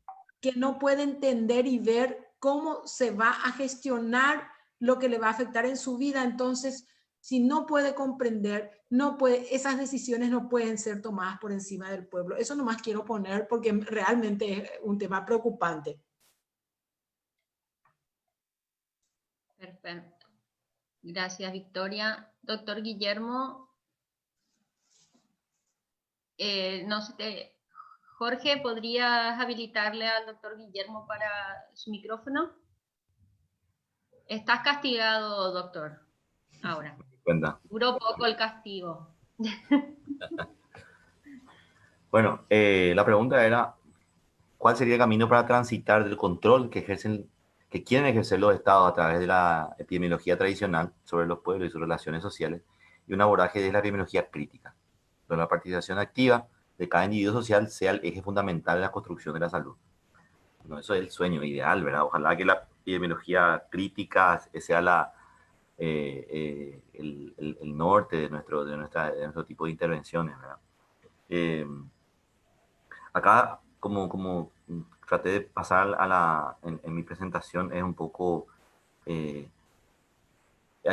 D: que no puede entender y ver cómo se va a gestionar lo que le va a afectar en su vida. Entonces, si no puede comprender, esas decisiones no pueden ser tomadas por encima del pueblo. Eso nomás quiero poner porque realmente es un tema preocupante.
C: Perfecto. Gracias, Victoria. Doctor Guillermo, no sé, Jorge, ¿podrías habilitarle al doctor Guillermo para su micrófono? Estás castigado, doctor, ahora. Duró poco el castigo.
A: Bueno, la pregunta era, ¿cuál sería el camino para transitar del control que quieren ejercer los estados a través de la epidemiología tradicional sobre los pueblos y sus relaciones sociales, y un abordaje de la epidemiología crítica, donde la participación activa de cada individuo social sea el eje fundamental de la construcción de la salud? Bueno, eso es el sueño ideal, ¿verdad? Ojalá que la epidemiología crítica sea el norte de nuestro tipo de intervenciones, ¿verdad? Acá, como traté de pasar en mi presentación, es un poco, hay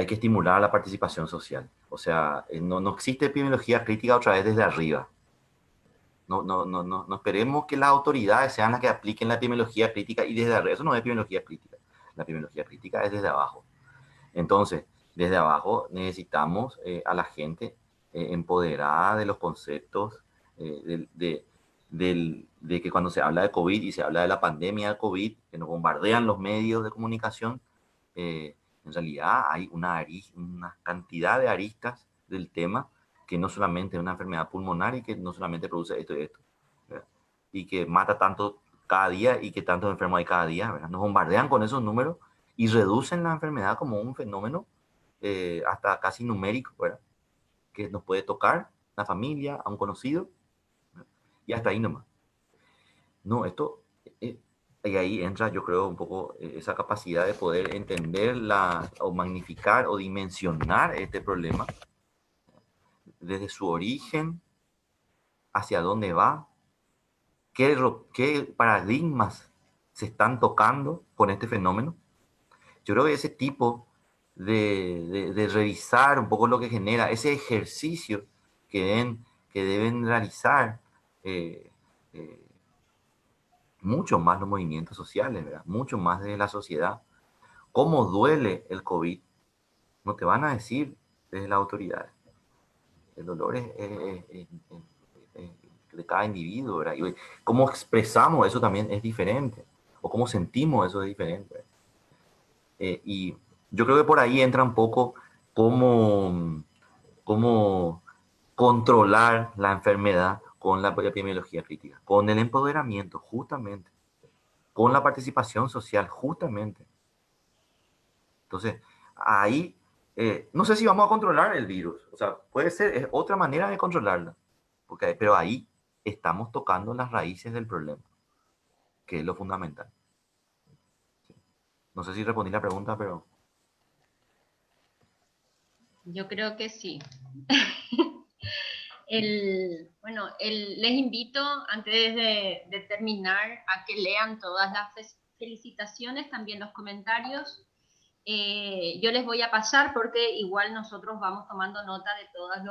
A: que estimular la participación social. O sea, no existe epidemiología crítica otra vez desde arriba. No esperemos que las autoridades sean las que apliquen la epidemiología crítica y desde arriba. Eso no es epidemiología crítica. La epidemiología crítica es desde abajo. Entonces, desde abajo necesitamos a la gente empoderada de los conceptos, de que cuando se habla de COVID y se habla de la pandemia del COVID, que nos bombardean los medios de comunicación, en realidad hay una cantidad de aristas del tema, que no solamente es una enfermedad pulmonar y que no solamente produce esto y esto, ¿verdad? Y que mata tanto cada día y que tantos enfermos hay cada día, ¿verdad? Nos bombardean con esos números y reducen la enfermedad como un fenómeno hasta casi numérico, ¿verdad? Que nos puede tocar la familia, a un conocido, y hasta ahí nomás. no, y ahí entra, yo creo, un poco esa capacidad de poder entender o magnificar o dimensionar este problema desde su origen, hacia dónde va, qué paradigmas se están tocando con este fenómeno. Yo creo que ese tipo de revisar un poco lo que genera, ese ejercicio que deben realizar eh, eh, mucho más los movimientos sociales, ¿verdad? Mucho más de la sociedad. ¿Cómo duele el COVID? No te van a decir desde las autoridades. El dolor es de cada individuo, ¿verdad? Y cómo expresamos eso también es diferente, o cómo sentimos eso es diferente. Y yo creo que por ahí entra un poco cómo controlar la enfermedad con la epidemiología crítica, con el empoderamiento justamente, con la participación social justamente. Entonces, ahí, no sé si vamos a controlar el virus, o sea, puede ser, es otra manera de controlarla, pero ahí estamos tocando las raíces del problema, que es lo fundamental. Sí. No sé si respondí la pregunta, pero...
C: Yo creo que sí. Les invito, antes de terminar, a que lean todas las felicitaciones, también los comentarios. Yo les voy a pasar porque igual nosotros vamos tomando nota de todas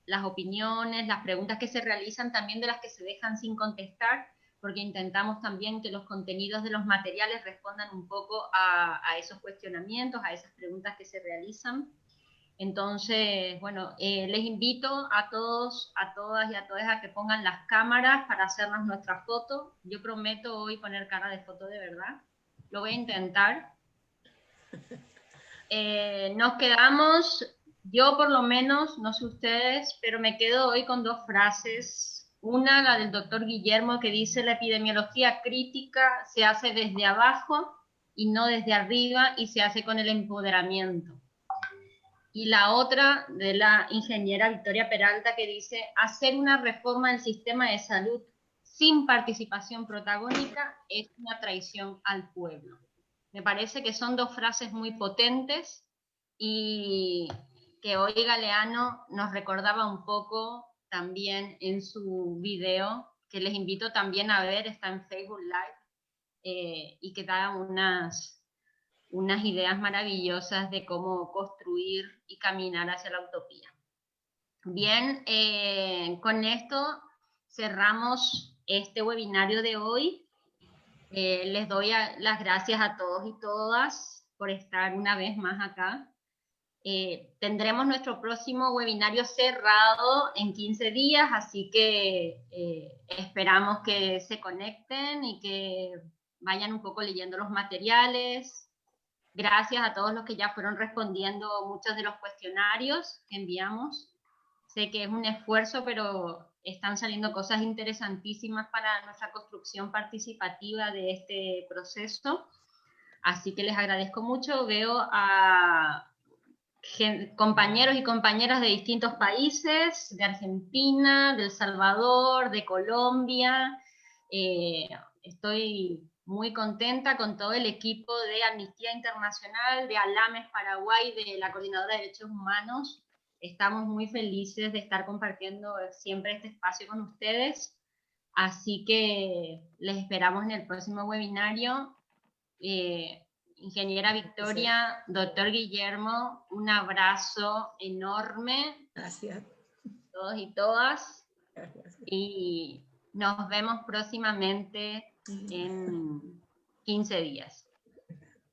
C: las opiniones, las preguntas que se realizan, también de las que se dejan sin contestar, porque intentamos también que los contenidos de los materiales respondan un poco a esos cuestionamientos, a esas preguntas que se realizan. Entonces, bueno, les invito a todos, a todas y a todos a que pongan las cámaras para hacernos nuestra foto. Yo prometo hoy poner cara de foto de verdad. Lo voy a intentar. Nos quedamos, yo por lo menos, no sé ustedes, pero me quedo hoy con dos frases. Una, la del doctor Guillermo, que dice: la epidemiología crítica se hace desde abajo y no desde arriba, y se hace con el empoderamiento. Y la otra de la ingeniera Victoria Peralta, que dice: hacer una reforma del sistema de salud sin participación protagónica es una traición al pueblo. Me parece que son dos frases muy potentes y que hoy Galeano nos recordaba un poco también en su video, que les invito también a ver, está en Facebook Live, y que da unas ideas maravillosas de cómo construir y caminar hacia la utopía. Bien, con esto cerramos este webinario de hoy. Les doy las gracias a todos y todas por estar una vez más acá. Tendremos nuestro próximo webinario cerrado en 15 días, así que esperamos que se conecten y que vayan un poco leyendo los materiales. Gracias a todos los que ya fueron respondiendo muchos de los cuestionarios que enviamos. Sé que es un esfuerzo, pero están saliendo cosas interesantísimas para nuestra construcción participativa de este proceso. Así que les agradezco mucho. Veo a compañeros y compañeras de distintos países, de Argentina, de El Salvador, de Colombia. Estoy muy contenta con todo el equipo de Amnistía Internacional, de Alames Paraguay, de la Coordinadora de Derechos Humanos. Estamos muy felices de estar compartiendo siempre este espacio con ustedes. Así que les esperamos en el próximo webinario. Ingeniera Victoria, doctor Guillermo, un abrazo enorme.
D: Gracias.
C: Todos y todas.
D: Gracias.
C: Y nos vemos próximamente en 15 días.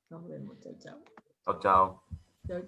D: Nos vemos. Chao, chao.
A: Chao, chao.
D: Chao, chao.